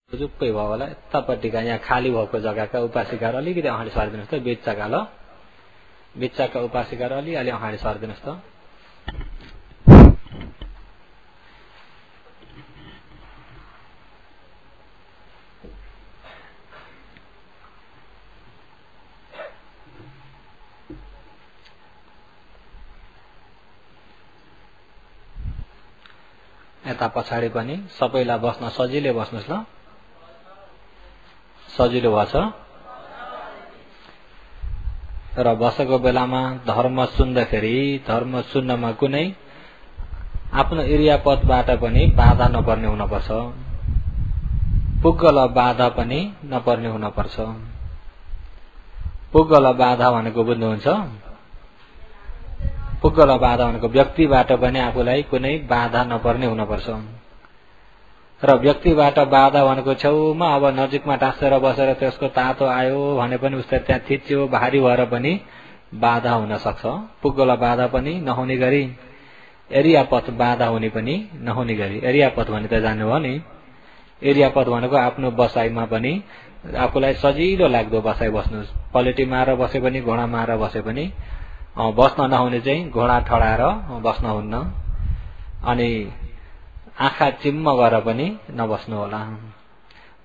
जुप्पै भयो होला यतापट्टिका यहाँ खाली भएको जग्गाका उपासिकाहरू अलिकति अगाडि सारिदिनुहोस् त बिचका ल बिचका उपासिकाहरू अलिअलि अगाडि सारिदिनुहोस् त यता पछाडि पनि सबैलाई बस्न सजिलै बस्नुहोस् ल सजिलो भछ र बसेको बेलामा धर्म सुन्दाखेरि धर्म सुन्नमा कुनै आफ्नो इरियापथबाट पनि बाधा नपर्ने हुनुपर्छ पुग्गल बाधा पनि नपर्ने हुनुपर्छ पुग्गल बाधा भनेको बुझ्नुहुन्छ पुग्गल बाधा भनेको व्यक्तिबाट पनि आफूलाई कुनै बाधा नपर्ने हुनुपर्छ र व्यक्तिबाट बाधा भनेको छेउमा अब नजिकमा टाँसेर बसेर त्यसको तातो आयो भने पनि उसले त्यहाँ थिच्यो भारी भएर पनि बाधा हुन सक्छ पुग्गल बाधा पनि नहुने गरी एरियापथ बाधा हुने पनि नहुने गरी एरियापथ भने त जान्नुभयो नि एरियापथ भनेको आफ्नो बसाइमा पनि आफूलाई सजिलो लाग्दो बसाइ बस्नु पलेटी मारेर बसे पनि घोडा मारेर बसे पनि बस्न नहुने चाहिँ घोडा ठडाएर बस्न हुन्न अनि आँखा चिम्म गरेर पनि नबस्नु होला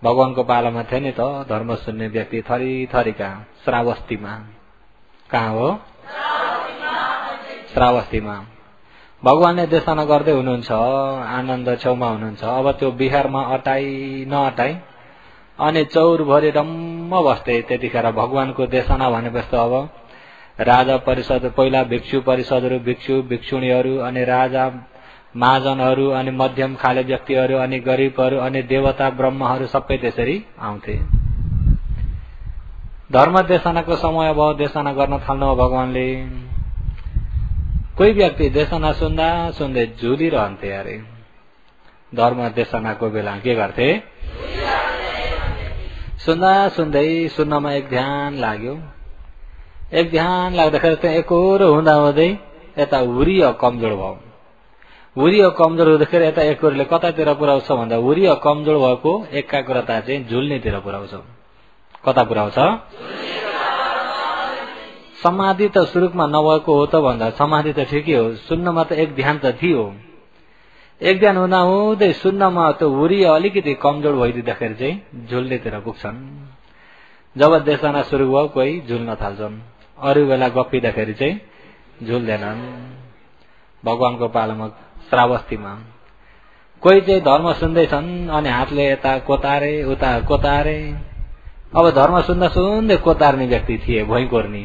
भगवानको पालामा थियो नि त धर्म सुन्ने व्यक्ति थरी थरीका श्रावस्तीमा कहाँ हो श्रावस्तीमा भगवानले देशना गर्दै हुनुहुन्छ आनन्द छेउमा हुनुहुन्छ अब त्यो बिहारमा अटाई नअटाई अनि चौरभरि रम्म बस्थे त्यतिखेर भगवानको देशना भनेपछि अब राजा परिषद पहिला भिक्षु परिषदहरू भिक्षु भिक्षुणीहरू अनि राजा महाजनहरू अनि मध्यम खाले व्यक्तिहरू अनि गरिबहरू अनि देवता ब्रह्महरू सबै त्यसरी आउँथे धर्म देशनाको समय भयो देशना गर्न थाल्नु भगवानले कोही व्यक्ति देशना सुन्दा सुन्दै झुलिरहन्थे अरे धर्म देशनाको बेला के गर्थे सुन्दा सुन्दै सुन्नमा एक ध्यान लाग्यो एक ध्यान लाग्दाखेरि त्यहाँ एकोरो हुँदा हुँदै यता हुरिय कमजोर भयो हुरिय कमजोर हुँदाखेरि यता एकोरले कतातिर पुर्याउँछ भन्दा हुरिय कमजोर भएको एकाग्रता चाहिँ झुल्नेतिर पुर्याउँछ कता पुर्याउँछ समाधि त सुरुमा नभएको हो त भन्दा समाधि त ठिकै हो सुन्नमा त एक ध्यान त थियो एक ध्यान हुँदा हुँदै सुन्नमा त्यो हुरिय अलिकति कमजोर भइदिँदाखेरि चाहिँ झुल्नेतिर पुग्छन् जब देशना सुरु भयो कोही झुल्न थाल्छन् अरू बेला गपिँदाखेरि चाहिँ झुल्दैनन् भगवानको पालामा श्रावस्तीमा कोही चाहिँ धर्म सुन्दैछन् अनि हातले यता कोतारे उता कोतारे अब धर्म सुन्दा सुन्दै कोतार्ने व्यक्ति थिए भुइँकोर्नी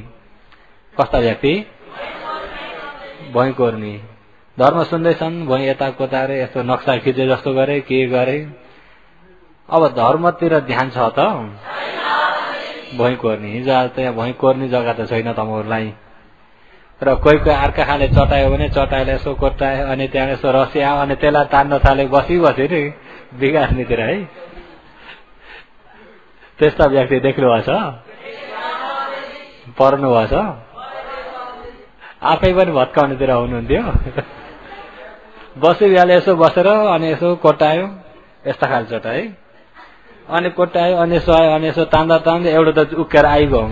कस्ता व्यक्ति भुइँकोर्नी धर्म सुन्दैछन् भुइँ यता कोतारे यस्तो नक्सा खिचे जस्तो गरे के गरे अब धर्मतिर ध्यान छ त भुइँकोर्नी हिजो आज त यहाँ भुइँकोर्ने जग्गा त छैन तपाईँहरूलाई र कोही कोही अर्का खाले चटायो भने चटाइले यसो कोटायो अनि त्यहाँ यसो रस्या अनि त्यसलाई तान्न थाले बसी बस्यो नि बिगार्नेतिर है त्यस्ता व्यक्ति देख्नुभएछ पर्नुभएछ आफै पनि भत्काउनेतिर हुनुहुन्थ्यो बसी बिहाले यसो बसेर अनि यसो कोटायो यस्ता खाले चटायो अनि कोटायो अनि यसो आयो अनि यसो तान्दा तान्दै एउटा त उक्केर आइगयो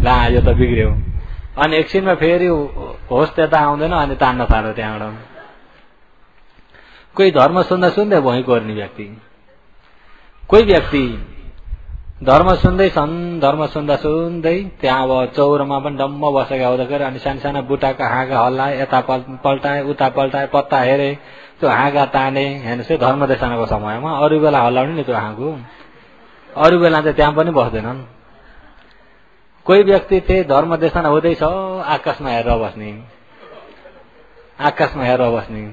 ला यो त बिग्रियो अनि एकछिनमा फेरि होस् त्यता आउँदैन अनि तान्न थाल्यो त्यहाँबाट कोही धर्म सुन्दा सुन्दै भुइँ कोर्ने व्यक्ति कोही व्यक्ति धर्म सुन्दैछन् धर्म सुन्दा सुन्दै त्यहाँ अब चौरमा पनि डम्म बसेका हुँदाखेरि अनि सानो सानो बुट्टाका हाँगा हल्लाए यता पल्टाए उता पल्टाए पत्ता हेरे त्यो हाँगा ताने हेर्नुहोस् है धर्म देशनाको समयमा अरू बेला हल्लाउने नि त्यो हाँगो अरू बेला चाहिँ त्यहाँ पनि बस्दैनन् कोही व्यक्ति चाहिँ धर्म देशना हुँदैछ आकाशमा हेरेर बस्ने आकाशमा हेरेर बस्ने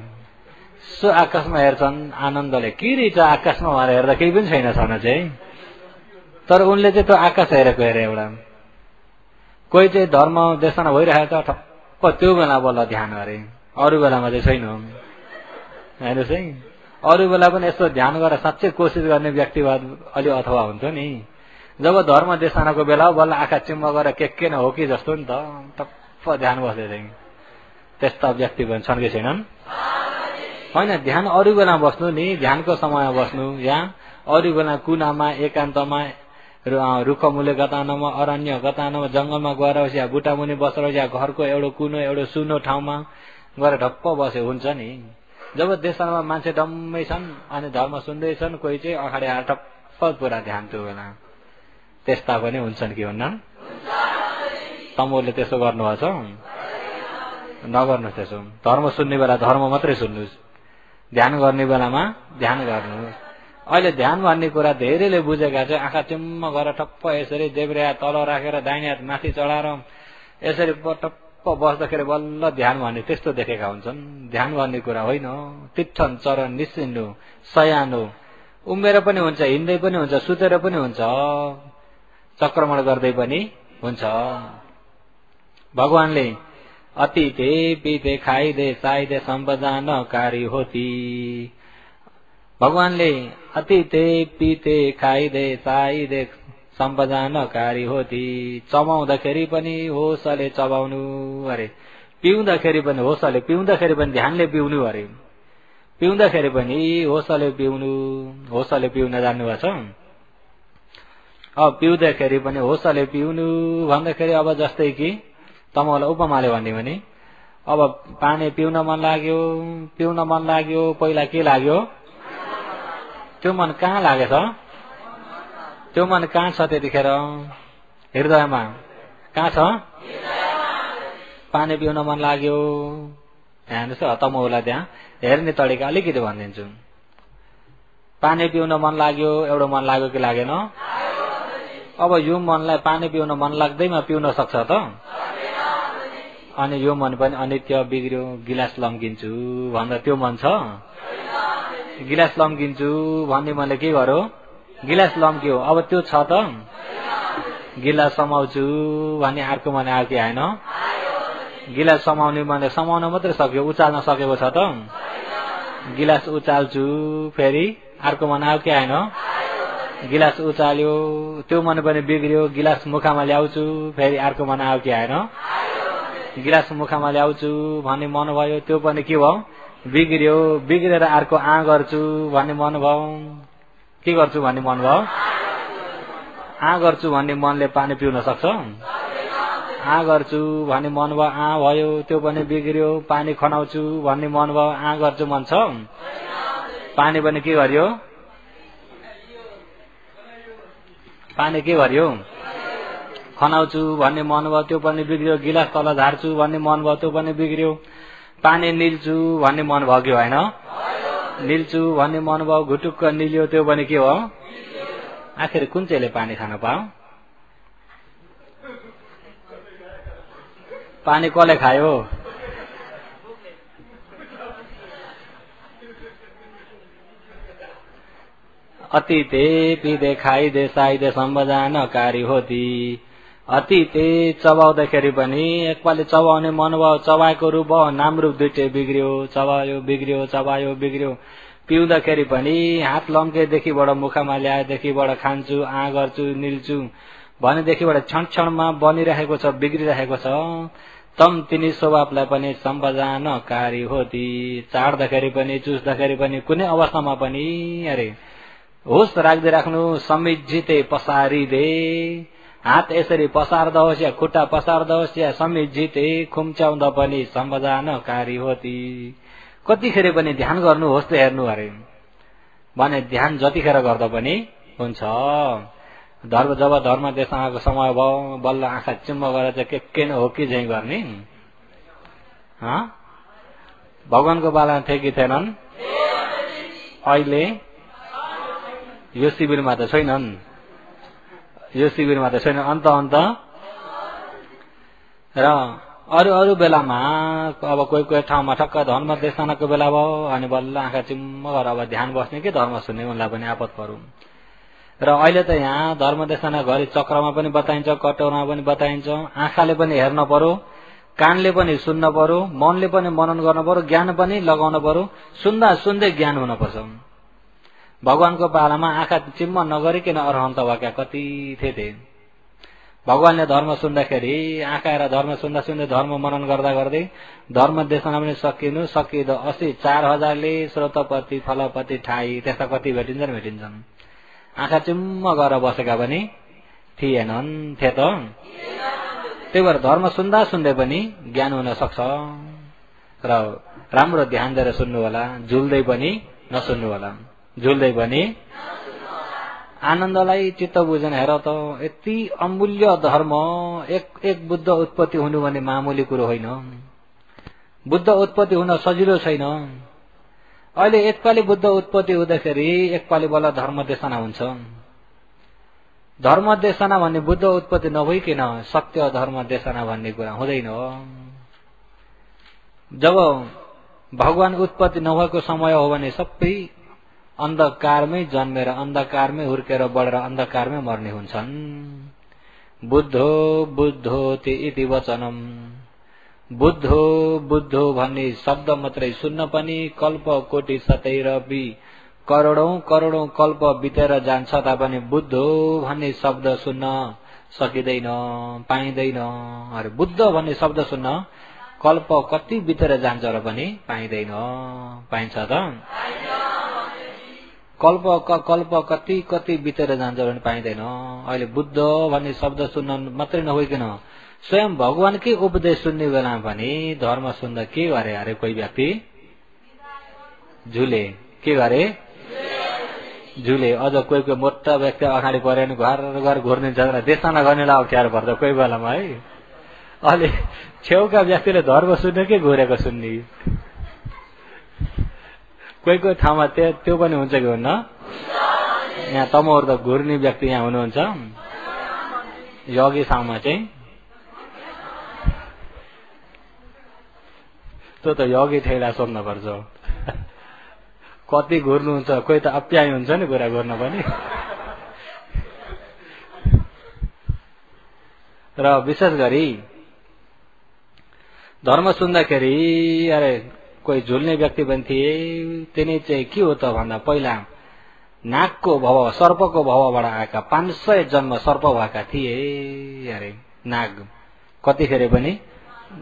सो आकाशमा हेर्छन् आनन्दले के रहेछ आकाशमा उहाँले हेर्दा केही पनि छैन छन चाहिँ तर उनले चाहिँ त्यो आकाश हेरेको हेरे एउटा कोही चाहिँ धर्म देशना भइरहेको छ ठप्प त्यो बेला बल्ल ध्यान गरे अरू बेलामा चाहिँ छैन हेर्नुहोस् है अरू बेला पनि यस्तो ध्यान गरेर साँच्चै कोसिस गर्ने व्यक्तिवाद अलि अथवा हुन्छ नि जब धर्म देशनाको बेला बल्ल आँखा चिम्म गरेर के न हो कि जस्तो नि त टप्प ध्यान बस्दै चाहिँ त्यस्ता व्यक्ति पनि छन् कि छैनन् होइन ध्यान अरू बेला बस्नु नि ध्यानको समयमा बस्नु यहाँ अरू बेला कुनामा एकान्तमा रुख मूल्य गतानमा अरण्य गतानमा जंगलमा गएर होस् या बुटा मुनि बसेर या घरको एउटा कुनो एउटा सुनो ठाउँमा गएर ढप्प बसे हुन्छ नि। जब देशमा मान्छे डम्मै छन् अनि धर्म सुन्दैछन् कोही चाहिँ अगाडि आएर टप्प पुरा ध्यान त्यो बेला त्यस्ता पनि हुन्छन् कि हुन्न? तमोले त्यसो गर्नुभएको छ? नगर्नुहोस् त्यसो। धर्म सुन्ने बेला धर्म मात्रै सुन्नुहोस्, ध्यान गर्ने बेलामा ध्यान गर्नुहोस्। अहिले ध्यान भन्ने कुरा धेरैले बुझेका चाहिँ आँखा चिम्म गरेर ठप्प यसरी देब्रे हात तल राखेर दाहिने हात माथि चढाएर यसरी टप्प बस्दाखेरि बल्ल ध्यान भन्ने त्यस्तो देखेका हुन्छन्। ध्यान भन्ने कुरा होइन। तीर्थन चरण निश्चिन्नु सयानो उम्मेर पनि हुन्छ, हिँड्दै पनि हुन्छ, सुतेर पनि हुन्छ, चक्रमण गर्दै पनि हुन्छ। भगवानले अति ते पीते खाइदे चाहिदे सम्पदा नकारी होती। भगवानले अति ते पीते खाइदे चाहिदे सम्पदा नकारी होती। चबाउँदाखेरि पनि होसले चबाउनु अरे, पिउँदाखेरि पनि होसले, पिउँदाखेरि पनि ध्यानले पिउनु अरे, पिउँदाखेरि पनि होसले पिउनु, होसले पिउन जान्नुभएको छ? अब पिउँदाखेरि पनि होसले पिउनु भन्दाखेरि अब जस्तै कि तमलाई उपमाले भन्ने भने अब पानी पिउन मन लाग्यो, पिउन मन लाग्यो, पहिला के लाग्यो? त्यो मन कहाँ लागेछ? त्यो मन कहाँ छ त्यतिखेर? हृदयमा। कहाँ छ? पानी पिउन मन लाग्यो। हेर्नुहोस् तमलाई त्यहाँ हेर्ने तरिका अलिकति भनिदिन्छु। पानी पिउन मन लाग्यो, एउटा मन लाग्यो कि लागेन? अब यो मनलाई पानी पिउन मन लाग्दैमा पिउन सक्छ त? अनि यो मन पनि अनित्य बिग्रियो, गिलास लम्किन्छु भन्दा त्यो मन छ? गिलास लम्किन्छु भन्ने मनले के गर्यो? गिलास लम्क्यो, अब त्यो छ त? गिलास समाउँछु भन्ने अर्को मन आयो कि आएन? गिलास समाउने मनले समाउन मात्रै सक्यो, उचाल्न सकेको छ त? गिलास उचाल्छु फेरि अर्को मन आयो कि आएन? गिलास उचाल्यो, त्यो मन पनि बिग्रियो, गिलास मुखमा ल्याउँछु फेरि अर्को मन आयो कि आएन? गिलास मुखमा ल्याउँछु भन्ने मन भयो, त्यो पनि के भयो? बिग्रियो, बिग्रेर अर्को गर्छु भन्ने मन भयो। के गर्छु भन्ने मन भयो? गर्छु भन्ने मनले पानी पिउन सक्छ? गर्छु भन्ने मन भयो, भयो, त्यो पनि बिग्रियो, पानी खनाउँछु भन्ने मन भयो, गर्छु मन छ? पानी पनि के गर्यो? पानी के गर्यो? खनाउँछु भन्ने मन भयो, त्यो पनि बिग्रियो, गिलास तल झार्छु भन्ने मन भयो, त्यो पनि बिग्रियो, पानी निल्छु भन्ने मन भयो कि होइन? निल्छु भन्ने मन भयो, घुटुक्क निल्यो, त्यो पनि के हो? आखिर कुन चाहिँले पानी खान पाओ? पानी कसले खायो? अति ते पिदे खाइदे साइदे सम्बदा नकारी होती। अति ते चबाउँदाखेरि पनि एकपालि चबाउने मन भयो, चबाएको रूप भयो, नाम रूप दुइटै बिग्रियो, चबायो बिग्रियो, चबायो बिग्रियो। पिउँदाखेरि पनि हात लम्केदेखिबाट मुखमा ल्याएदेखिबाट खान्छु, गर्छु, निल्छु भनेदेखिबाट क्षण क्षणमा बनिरहेको छ, बिग्रिरहेको छ। तम तिनी स्वभावलाई पनि सम्पदा नकारी होती। चाड्दाखेरि पनि, चुस्दाखेरि पनि, कुनै अवस्थामा पनि अरे होस राख्दै राख्नु, समिजिते पसारिदे। हात यसरी पसार्दा होस् या खुट्टा पसार्दा होस् या समिजिते खुम्च्याउँदा पनि सम्पदा नकारी होती। कतिखेर पनि ध्यान गर्नुहोस् त हेर्नु अरे भने ध्यान जतिखेर गर्दा पनि हुन्छ। जब धर्म देशको समय भयो बल्ल आँखा चिम्म गरेर चाहिँ के हो कि झै गर्ने? भगवानको बाला थिए कि थिएनन्? अहिले यो शिविरमा त छैनन्, यो शिविरमा त छैन। अन्त र अरू बेलामा अब कोही ठाउँमा ठक्क धर्म देशनाको बेला भयो अनि बल्ल आँखा चिम्म गरेर अब ध्यान बस्ने कि धर्म सुन्ने उनलाई पनि आपत परौँ। र अहिले त यहाँ धर्म देशना घरि चक्रमा पनि बताइन्छ, कटौरामा पनि बताइन्छ। आँखाले पनि हेर्न पर्यो, कानले पनि सुन्न पर्यो, मनले पनि मनन गर्न पर्यो, ज्ञान पनि लगाउन पर्यो। सुन्दा सुन्दै ज्ञान हुन पर्छ। भगवानको पालामा आँखा चिम्म नगरिकन अरहन्त भएका कति थिए। भगवानले धर्म सुन्दाखेरि आँखा हेर धर्म सुन्दा सुन्दै धर्म मनन गर्दा गर्दै धर्म देशना पनि सकिँदो 80,000 श्रोतपति फलपति ठाई त्यस्ता कति भेटिन्छन्। आँखा चिम्म गरेर बसेका पनि थिएनन् थिए त। त्यही भएर धर्म सुन्दा सुन्दै पनि ज्ञान हुन सक्छ र राम्रो ध्यान दिएर सुन्नु होला, झुल्दै पनि नसुन्नु होला। झुल्दै पनि आनन्दलाई चित्त बुझेन। हेर त यति अमूल्य धर्म, एक बुद्ध उत्पत्ति हुनु भने मामुली कुरो होइन। बुद्ध उत्पत्ति हुन सजिलो छैन। अहिले एकपालि बुद्ध उत्पत्ति हुँदाखेरि एकपालि बल्ल धर्म देशना हुन्छ। धर्म देशना भन्ने बुद्ध उत्पत्ति नभइकन सत्य धर्म देशना भन्ने कुरा हुँदैन। जब भगवान उत्पत्ति नभएको समय हो भने सबै अन्धकारमै जन्मेर अन्धकारमै हुर्केर बढेर अन्धकारमै मर्ने हुन्छन्। बुद्धो बुद्धो इति वचनम, बुद्धो बुद्धो भन्ने शब्द मात्रै सुन्न पनि कल्प कोटि सतैरवि करोडौं करोडौं कल्प बितेर जान्छ तापनि बुद्धो भन्ने शब्द सुन्न सकिँदैन, पाइँदैन। अरे बुद्ध भन्ने शब्द सुन्न कल्प कति बितेर जान्छ र पनि पाइँदैन। पाइन्छ त? कल्प कति कति बितेर जान्छ भने पाइँदैन। अहिले बुद्ध भन्ने शब्द सुन्न मात्रै नहोइकन स्वयं भगवानकै उपदेश सुन्ने बेलामा पनि धर्म सुन्दा के गरे अरे कोही व्यक्ति झुले। के गरे? झुले। अझ कोही कोही मोटा व्यक्ति अगाडि पऱ्यो भने घर घर घुर्निन्छ र देशना गर्नेलाई अप्ठ्यारो पर्छ कोही बेलामा है। अहिले छेउका व्यक्तिले धर्म सुन्ने कि घुरेको सुन्ने? कोही कोही ठाउँमा त्यो पनि हुन्छ कि हुन्न? यहाँ तमोर त घुर्ने व्यक्ति यहाँ हुनुहुन्छ। योगी ठाउँमा चाहिँ त्यो त योगी ठेला सोध्न पर्छ। कति घुर्नुहुन्छ? कोही त अप्याय हुन्छ नि कुरा गर्न पनि। र विशेष गरी धर्म सुन्दाखेरि अरे कोही झुल्ने व्यक्ति पनि थिए। तिनी चाहिँ के हो त भन्दा पहिला नागको भव, सर्पको भवबाट आएका 500 जन्म सर्प भएका थिए। अरे नाग कतिखेर पनि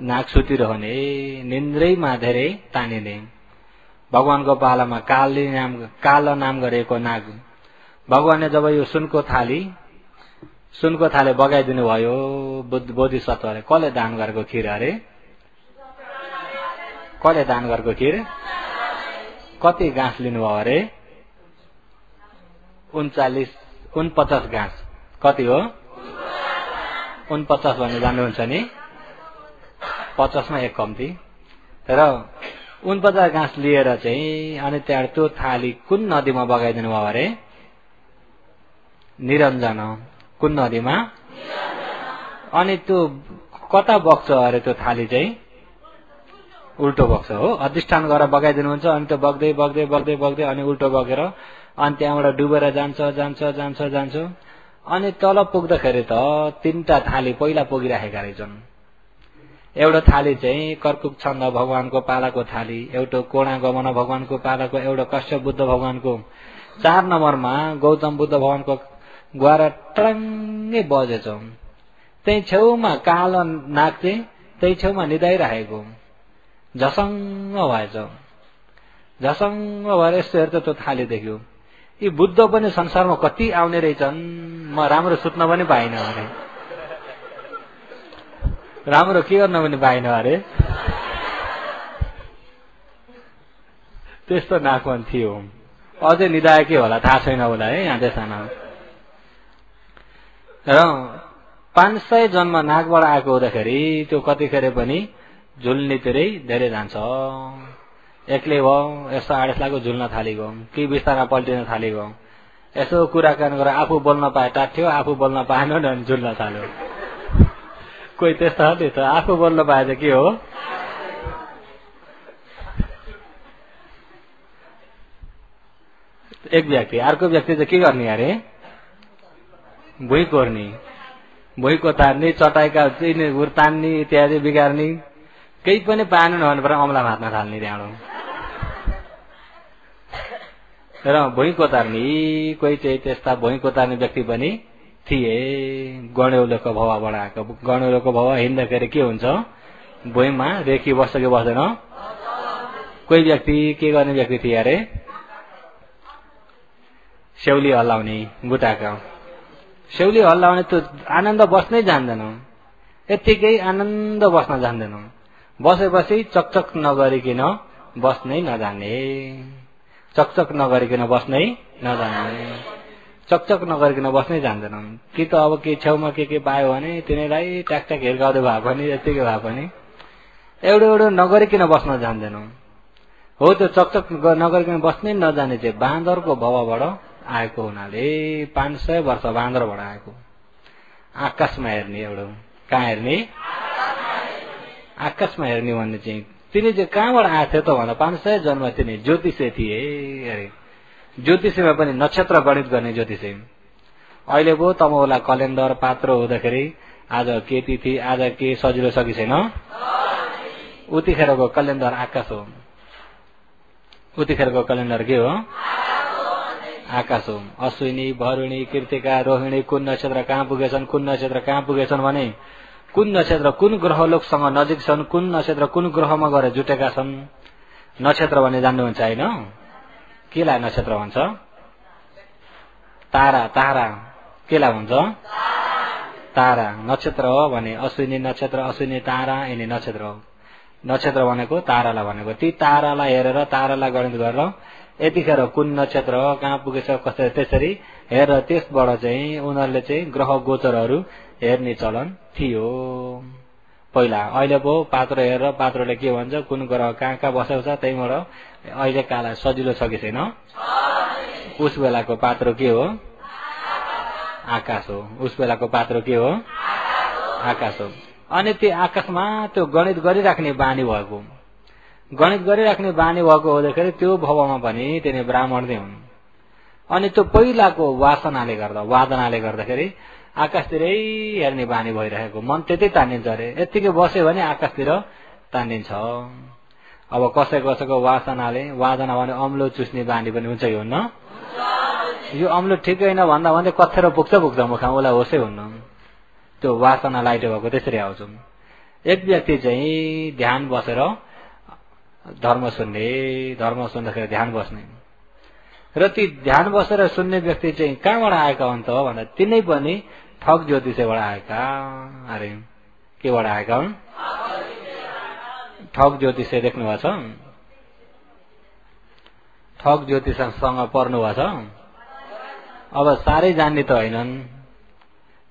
नाग सुतिरहने, निन्द्रैमा धेरै तानिने। भगवानको पालामा कालो नाम गरेको नाग। भगवानले जब यो सुनको थाली बगाइदिनु भयो बोधिसत्वले, कसले दान गरेको खीर अरे? कसले दान गरेको खीर? कति घाँस लिनुभयो अरे? 49 घाँस। कति हो? 49 भन्ने जान्नुहुन्छ नि? 50 मा एक कम्ती। र 49 घाँस लिएर चाहिँ अनि त्यहाँ त्यो थाली कुन नदीमा बगाइदिनु भयो अरे? निरञ्जन। कुन नदीमा? अनि त्यो कता बग्छ अरे त्यो थाली चाहिँ? उल्टो बग्छ हो। अधिष्ठान गरेर बगाइदिनुहुन्छ अनि त्यो बग्दै बग्दै बग्दै बग्दै अनि उल्टो बगेर अनि त्यहाँबाट डुबेर जान्छ जान्छ जान्छ जान्छ। अनि तल पुग्दाखेरि त 3टा थाली पहिला पुगिराखेका रहेछन्। एउटा थाली चाहिँ कर्कुक छन्द भगवानको पालाको थाली, एउटा कोणा गमन भगवानको पालाको, एउटा कश्यप बुद्ध भगवानको, 4 नम्बरमा गौतम बुद्ध भगवानको गएर टङ्गै बजेछ। त्यही छेउमा कालो नाग चाहिँ त्यही छेउमा निदाइराखेको झसङ्ग भएछ। झसङ्ग भएर यस्तो हेर्दा त्यो थाली देख्यो। यी बुद्ध पनि संसारमा कति आउने रहेछन्, म राम्रो सुत्न पनि पाइन भने, राम्रो के गर्न पनि पाइन अरे। त्यस्तो नाकवन थियो। अझै निदाए के होला थाहा छैन होला है यहाँ देशमा। र 500 जन्म नागबाट आएको हुँदाखेरि त्यो कतिखेर पनि झुल्नेतिरै धेरै जान्छ। एक्लै भयो, यसो आडेस लाग्यो झुल्न थालेको, कि बिस्तारा पल्टिन थालेको, यसो कुराकानी गरेर आफू बोल्न पाए टाट्यो, आफू बोल्न पाएन अनि झुल्न थाल्यो। कोही त्यस्तो हो नि त, आफू बोल्न पाए त के हो? एक व्यक्ति अर्को व्यक्ति चाहिँ के गर्ने अरे? भुइँ कोर्ने, भुइँको तार्ने, चटाइका तान्ने इत्यादि बिगार्ने, केही पनि पाएन भने पर अमला भात्न थाल्ने त्यहाँबाट। र भुइँ कोतार्ने कोही चाहिँ त्यस्ता भुइँ कोतार्ने व्यक्ति पनि थिए। गणेउलोको भवबाट आएको। गणेउलोको भव हिँड्दाखेरि के हुन्छ? भुइँमा रेखी बस्छ कि बस्दैन? कोही व्यक्ति के गर्ने व्यक्ति थिए अरे? सेउली हल्लाउने बुटाको सेउली हल्लाउने त्यो आनन्द बस्नै जान्दैन, यत्तिकै आनन्द बस्न जान्दैन, बसेपछि चकचक नगरिकन बस्नै नजान्ने, चकचक नगरिकन बस्नै नजान्ने, चकचक नगरिकन बस्नै जान्दैनन्। कि त अब के छेउमा के पायो भने तिनीलाई ट्याकट्याक हिर्काउँदै भए पनि यत्तिकै भए पनि एउटो नगरिकन बस्न जान्दैनौ। हो त्यो चकचक नगरिकन बस्नै नजाने चाहिँ बाँदरको भवबाट आएको हुनाले 500 वर्ष बाँदरबाट आएको। आकाशमा हेर्ने एउटा कहाँ हेर्ने आकाशमा हेर्ने भन्ने चाहिँ तिनी चाहिँ कहाँबाट आएको थियो त भन्दा 500 जन्म तिनी ज्योतिषी थिए अरे। ज्योतिषीमा पनि नक्षत्र गणित गर्ने ज्योतिषी। अहिले पो तमौला क्यालेन्डर पात्र हुँदाखेरि आज के तिथि आज के सजिलो सकी छैन, उतिखेरको क्यालेन्डर आकाश हो। उतिखेरको क्यालेन्डर के हो? आकाश हो। अश्विनी भरुणी कृतिका रोहिणी कुन नक्षत्र कहाँ पुगेछन्, कुन नक्षत्र कहाँ पुगेछन् भने कुन नक्षत्र कुन ग्रहलोकसँग नजिक छन्, कुन नक्षत्र कुन ग्रहमा गएर जुटेका छन्। नक्षत्र भने जान्नुहुन्छ होइन? केलाई नक्षत्र भन्छ? तारा। तारा केलाई भन्छ? तारा नक्षत्र हो भने अश्विनी नक्षत्र, अश्विनी तारा यिनी नक्षत्र हो। नक्षत्र भनेको तारालाई भनेको। ती तारालाई हेरेर तारालाई गणित गरेर यतिखेर कुन नक्षत्र हो कहाँ पुगेछ कसरी त्यसरी हेरेर त्यसबाट चाहिँ उनीहरूले चाहिँ ग्रह गोचरहरू हेर्ने चलन थियो पहिला। अहिले पो पात्र हेरेर पात्रले के भन्छ कुन ग्रह कहाँ कहाँ बसेको छ त्यहीबाट अहिले कालाई सजिलो छ कि छैन। उस बेलाको पात्र के हो? आकाश हो। उस बेलाको पात्र के हो? आकाश हो। अनि त्यो आकाशमा त्यो गणित गरिराख्ने बानी भएको, गणित गरिराख्ने बानी भएको हुँदाखेरि त्यो भवमा पनि तिनी ब्राह्मण नै हुन्। अनि त्यो पहिलाको वासनाले गर्दा वादनाले गर्दाखेरि आकाशतिरै हेर्ने बानी भइरहेको, मन त्यतै तानिन्छ अरे। यत्तिकै बस्यो भने आकाशतिर तानिन्छ। अब कसै कसैको वासनाले वादना भने अम्लो चुस्ने बानी पनि हुन्छ कि हुन्न? यो अम्लो ठिकै न भन्दा भन्दै कथेर पुग्छ मुखमा उसलाई होसै हुन्न। त्यो वासना लाइट भएको त्यसरी आउँछ। एक व्यक्ति चाहिँ ध्यान बसेर धर्म सुन्ने, धर्म सुन्दाखेरि ध्यान बस्ने र ती ध्यान बसेर सुन्ने व्यक्ति चाहिँ कहाँबाट आएका हुन् त भन्दा तिनै पनि ठग ज्योतिषबाट आएका अरे। केबाट आएका हुन्? ठग ज्योतिष देख्नु भएको छ? ठग ज्योतिषसँग पढ्नु भएको छ? अब साह्रै जान्ने त होइनन्,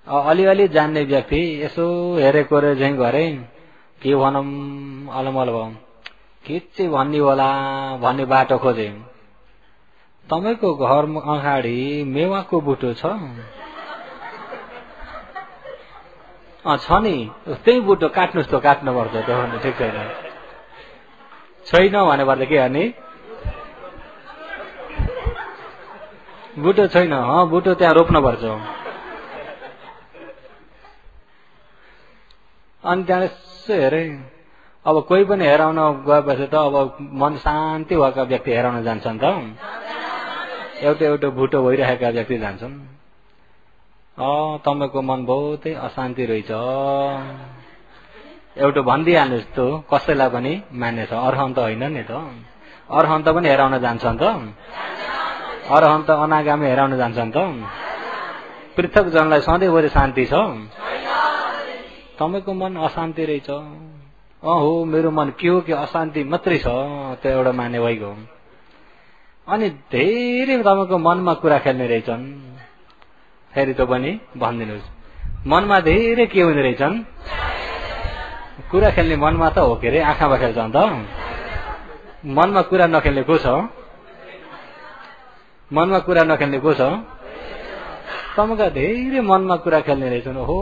अलिअलि जान्ने व्यक्ति यसो हेरेको रे झैँ गरे के भनौँ अलमल भयो के चाहिँ भन्ने होला भन्ने बाटो खोजे। तपाईको घर अगाडि मेवाको बुटो छ? छ नि, त्यही बुटो काट्नुहोस् त काट्नुपर्छ त भन्नु ठिक छैन। छैन भने पर्दा के गर्ने? बुटो छैन, बुटो त्यहाँ रोप्नुपर्छ। अनि त्यहाँ यसो हेरे अब कोही पनि हेराउन गएपछि त अब मन शान्ति भएका व्यक्ति हेराउन जान्छन् त, एउटा एउटा बुटो भइरहेका व्यक्ति जान्छन्। तपाईँको मन बहुतै अशान्ति रहेछ एउटा भनिदिइहाल्नुहोस् त कसैलाई पनि मान्ने छ। अरहन्त होइन नि त, अरहन्त पनि हेराउन जान्छन् त, अरहन्त अनागामी हेराउन जान्छन् त। पृथक जनलाई सधैँभरि शान्ति छ? तपाईँको मन अशान्ति रहेछ। हो मेरो मन के हो कि अशान्ति मात्रै छ, त्यो एउटा मान्ने भइगयो। अनि धेरै तपाईँको मनमा कुरा खेल्ने रहेछन्। फेरि त पनि भनिदिनुहोस् मनमा धेरै के हुने रहेछन्? कुरा खेल्ने मनमा त हो के अरे, आँखामा खेल्छन् त। मनमा कुरा नखेल्ने को छ? मनमा कुरा नखेल्ने को छ? तपाईँका धेरै मनमा कुरा खेल्ने रहेछन्। हो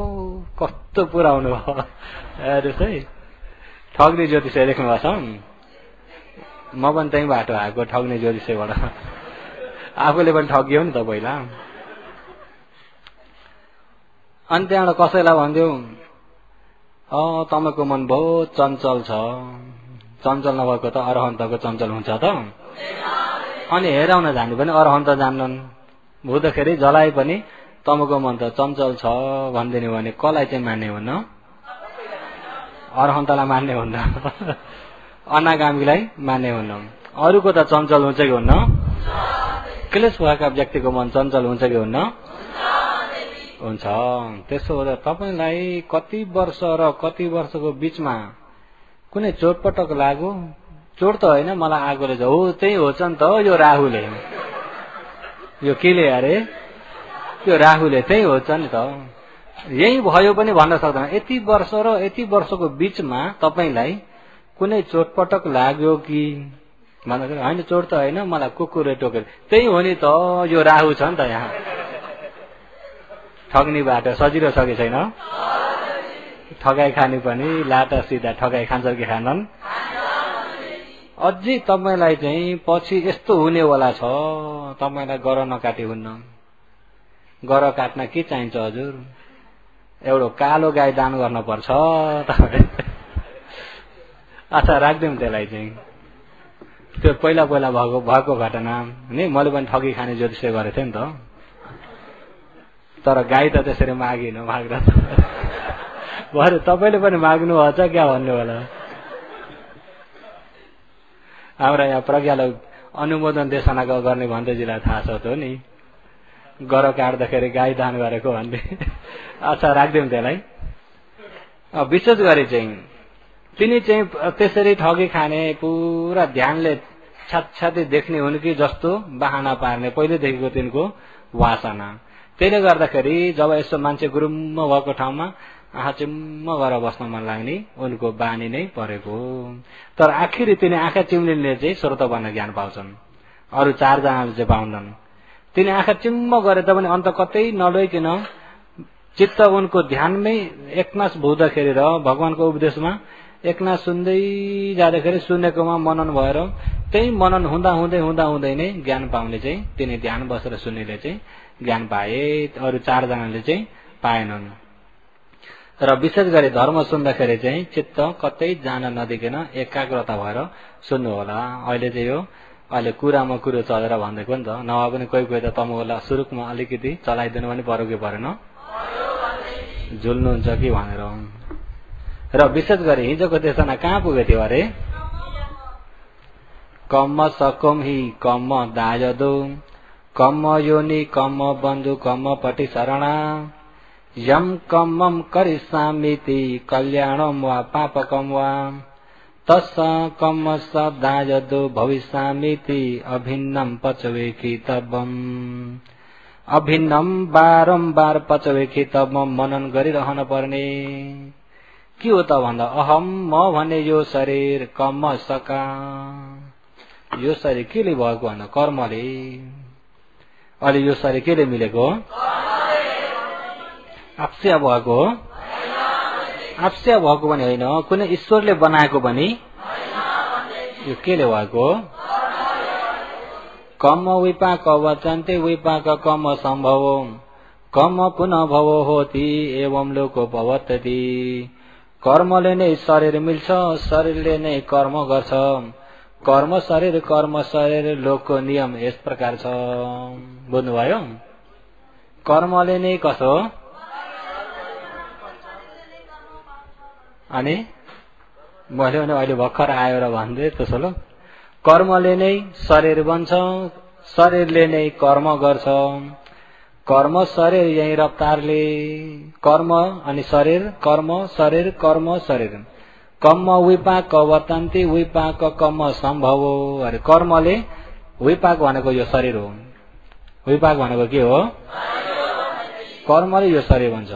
कस्तो पुरा हुनु भयो हेर्नुहोस् है। ठग्ने ज्योतिष देख्नु भएको छ? म पनि त्यही बाटो आएको ठग्ने ज्योतिषबाट। आफूले पनि ठगियो नि त पहिला। अनि त्यहाँबाट कसैलाई भनिदियो तपाईँको मन बहुत चञ्चल छ। चञ्चल नभएको त अरहन्तको चञ्चल हुन्छ त? अनि हेराउन जाने पनि अरहन्त जान्नन् हुँदाखेरि जलाई पनि तपाईँको मन त चञ्चल छ भनिदिने भने कसलाई चाहिँ मान्ने हुन्न? अरहन्तलाई मान्ने हुन्न, अनागामीलाई मान्ने हुन्न। अरूको त चञ्चल हुन्छ कि हुन्न? क्लेश भएका व्यक्तिको मन चञ्चल हुन्छ कि हुन्न? हुन्छ। त्यसो हुँदा तपाईलाई कति वर्ष र कति वर्षको बीचमा कुनै चोटपटक लाग्यो? चोट त होइन, मलाई आगोले हो त्यही हो नि त, यो राहुले, यो केले अरे, यो राहुले त्यही हो नि त, यही भयो पनि भन्न सक्दैन। यति वर्ष र यति वर्षको बीचमा तपाईलाई कुनै चोटपटक लाग्यो कि? भन्दाखेरि होइन चोट त होइन, मलाई कुकुरले टोक्यो, त्यही हो नि त, यो राहु छ नि त। यहाँ ठग्नीबाट सजिलो छ कि छैन? ठगाई खाने पनि लाटा सिधा ठगाई खान्छ कि खान्छन्? अझै तपाईलाई चाहिँ पछि यस्तो हुनेवाला छ, तपाईलाई गर नकाटे हुन्न। गर काट्न के चाहिन्छ हजुर? एउटा कालो गाई दान गर्न पर्छ तपाईले। अच्छा राख्दिउँ त्यसलाई चाहिँ। त्यो पहिला पहिला भएको घटना नि, मैले पनि ठगी खाने ज्योतिष गरेको थिएँ नि त। तर गाई त त्यसरी मागिनु माग्दा भरे तपाईँले पनि माग्नु हुन्छ क्या भन्नु होला। हाम्रा यहाँ प्रज्ञालाई अनुमोदन देशना गर्ने भन्दैजीलाई थाहा छ त नि, गर काट्दाखेरि गाई दान गरेको भन्ने। अच्छा राख्दिउँ त्यसलाई। विशेष गरी चाहिँ तिनी चाहिँ त्यसरी ठगी खाने पुरा ध्यानले छाती देख्ने हुन् कि जस्तो बहाना पार्ने पहिलेदेखिको तिनको वासना। त्यसले गर्दाखेरि जब यसो मान्छे गुरुम्म भएको ठाउँमा आँखा चिम्म गरेर बस्न मन लाग्ने उनको बानी नै परेको। तर आखिरी तिनी आँखा चिम्लिने चाहिँ स्रोत बन्न ज्ञान पाउँछन्, अरू 4 जनाले चाहिँ पाउँदैन। तिनी आँखा चिम्म गरे तापनि अन्त कतै नलैकिन चित्त उनको ध्यानमै एकनास भुँदाखेरि र भगवानको उपदेशमा एकनास सुन्दै जाँदाखेरि सुनेकोमा मनन भएर त्यही मनन हुँदा हुँदै हुँदा हुँदै नै ज्ञान पाउने चाहिँ तिनी ध्यान बसेर सुन्नेले चाहिँ ज्ञान पाए, अरू 4 जनाले चाहिँ पाएनन्। र विशेष गरी धर्म सुन्दाखेरि चाहिँ चित्त कतै जान नदिकन एकाग्रता भएर सुन्नु होला। अहिले चाहिँ यो अहिले कुरामा कुरो चलेर भन्दैको नि त, नभए पनि कोही कोही त तम होला सुरुकमा अलिकति चलाइदिनु पनि पर्यो कि परेन, झुल्नुहुन्छ कि भनेर। र विशेष गरी हिजोको देशना कहाँ पुगेको थियो अरे? कम्म सकुम हि कम्म दायदो कम्म योनि कम्म बन्धु कम्म पटि शरणा यम कम्मम करिष्यामीति कल्याणम वा पापकम वा तस्स कम्म सदायदो भविष्यामीति अभिन्नम पचवेखितव्यम। अभिन्नम बारम्बार पचवेखितव्यम मनन गरिरहन पर्ने। के हो त भन्दा अहम म भने यो शरीर कम्म सका, यो शरीर केले भएको भन्दा कर्मले। अहिले यो शरीर केले मिलेको? आप्स्या भएको हो? आप्स्या भएको पनि होइन, कुनै ईश्वरले बनाएको पनि यो केले भएको? कम्म विपाक वचन्ते विपाक कम्म सम्भव कम्म पुनः भव होति एवं लोको भवति। कर्मले नै शरीर मिल्छ, शरीरले नै कर्म गर्छ, कर्म शरीर लोकको नियम यस प्रकार छ। बुझ्नुभयो? कर्मले नै कसो? अनि मैले भने अहिले भर्खर आयो र भन्दै त्यसो ल, कर्मले नै शरीर बन्छ, शरीरले नै कर्म गर्छ, कर्म शरीर यही रफ्तारले कर्म अनि शरीर कर्म शरीर कम्म विपाक वर्तन्ते विपाक कम्म सम्भव। अरे कर्मले विपाक भनेको यो शरीर हो, विपाक भनेको के हो? कर्मले यो शरीर भन्छ,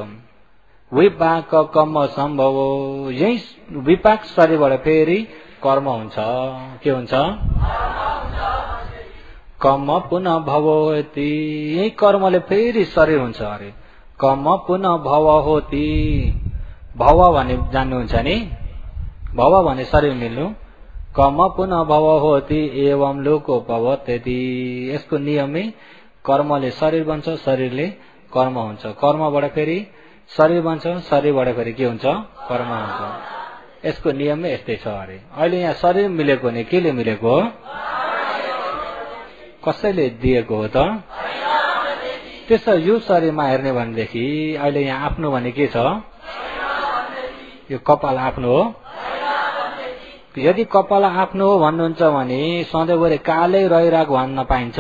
विपाक कम्म सम्भव। यही विपाक शरीरबाट फेरि कर्म हुन्छ। के हुन्छ? कम्म पुनः भव होति। यही कर्मले फेरि शरीर हुन्छ। अरे कम्म पुनः भव होति। भव भने जान्नुहुन्छ नि, भव भने शरीर मिल्नु, कम्म पुनः भव होति एवं लोको भवत्यति। यसको नियमै कर्मले शरीर बन्छ, शरीरले कर्म हुन्छ, कर्मबाट फेरि शरीर बन्छ, शरीरबाट फेरि के हुन्छ? कर्म हुन्छ। यसको नियमै यस्तै छ। अरे अहिले यहाँ शरीर मिलेको नि केले मिलेको? कसैले दिएको हो त? त्यसो यो शरीरमा हेर्ने भनेदेखि अहिले यहाँ आफ्नो भने के छ? यो कपाल आफ्नो हो। यदि कपाल आफ्नो हो भन्नुहुन्छ भने सधैँभरि कालै रहिरहेको भन्न पाइन्छ?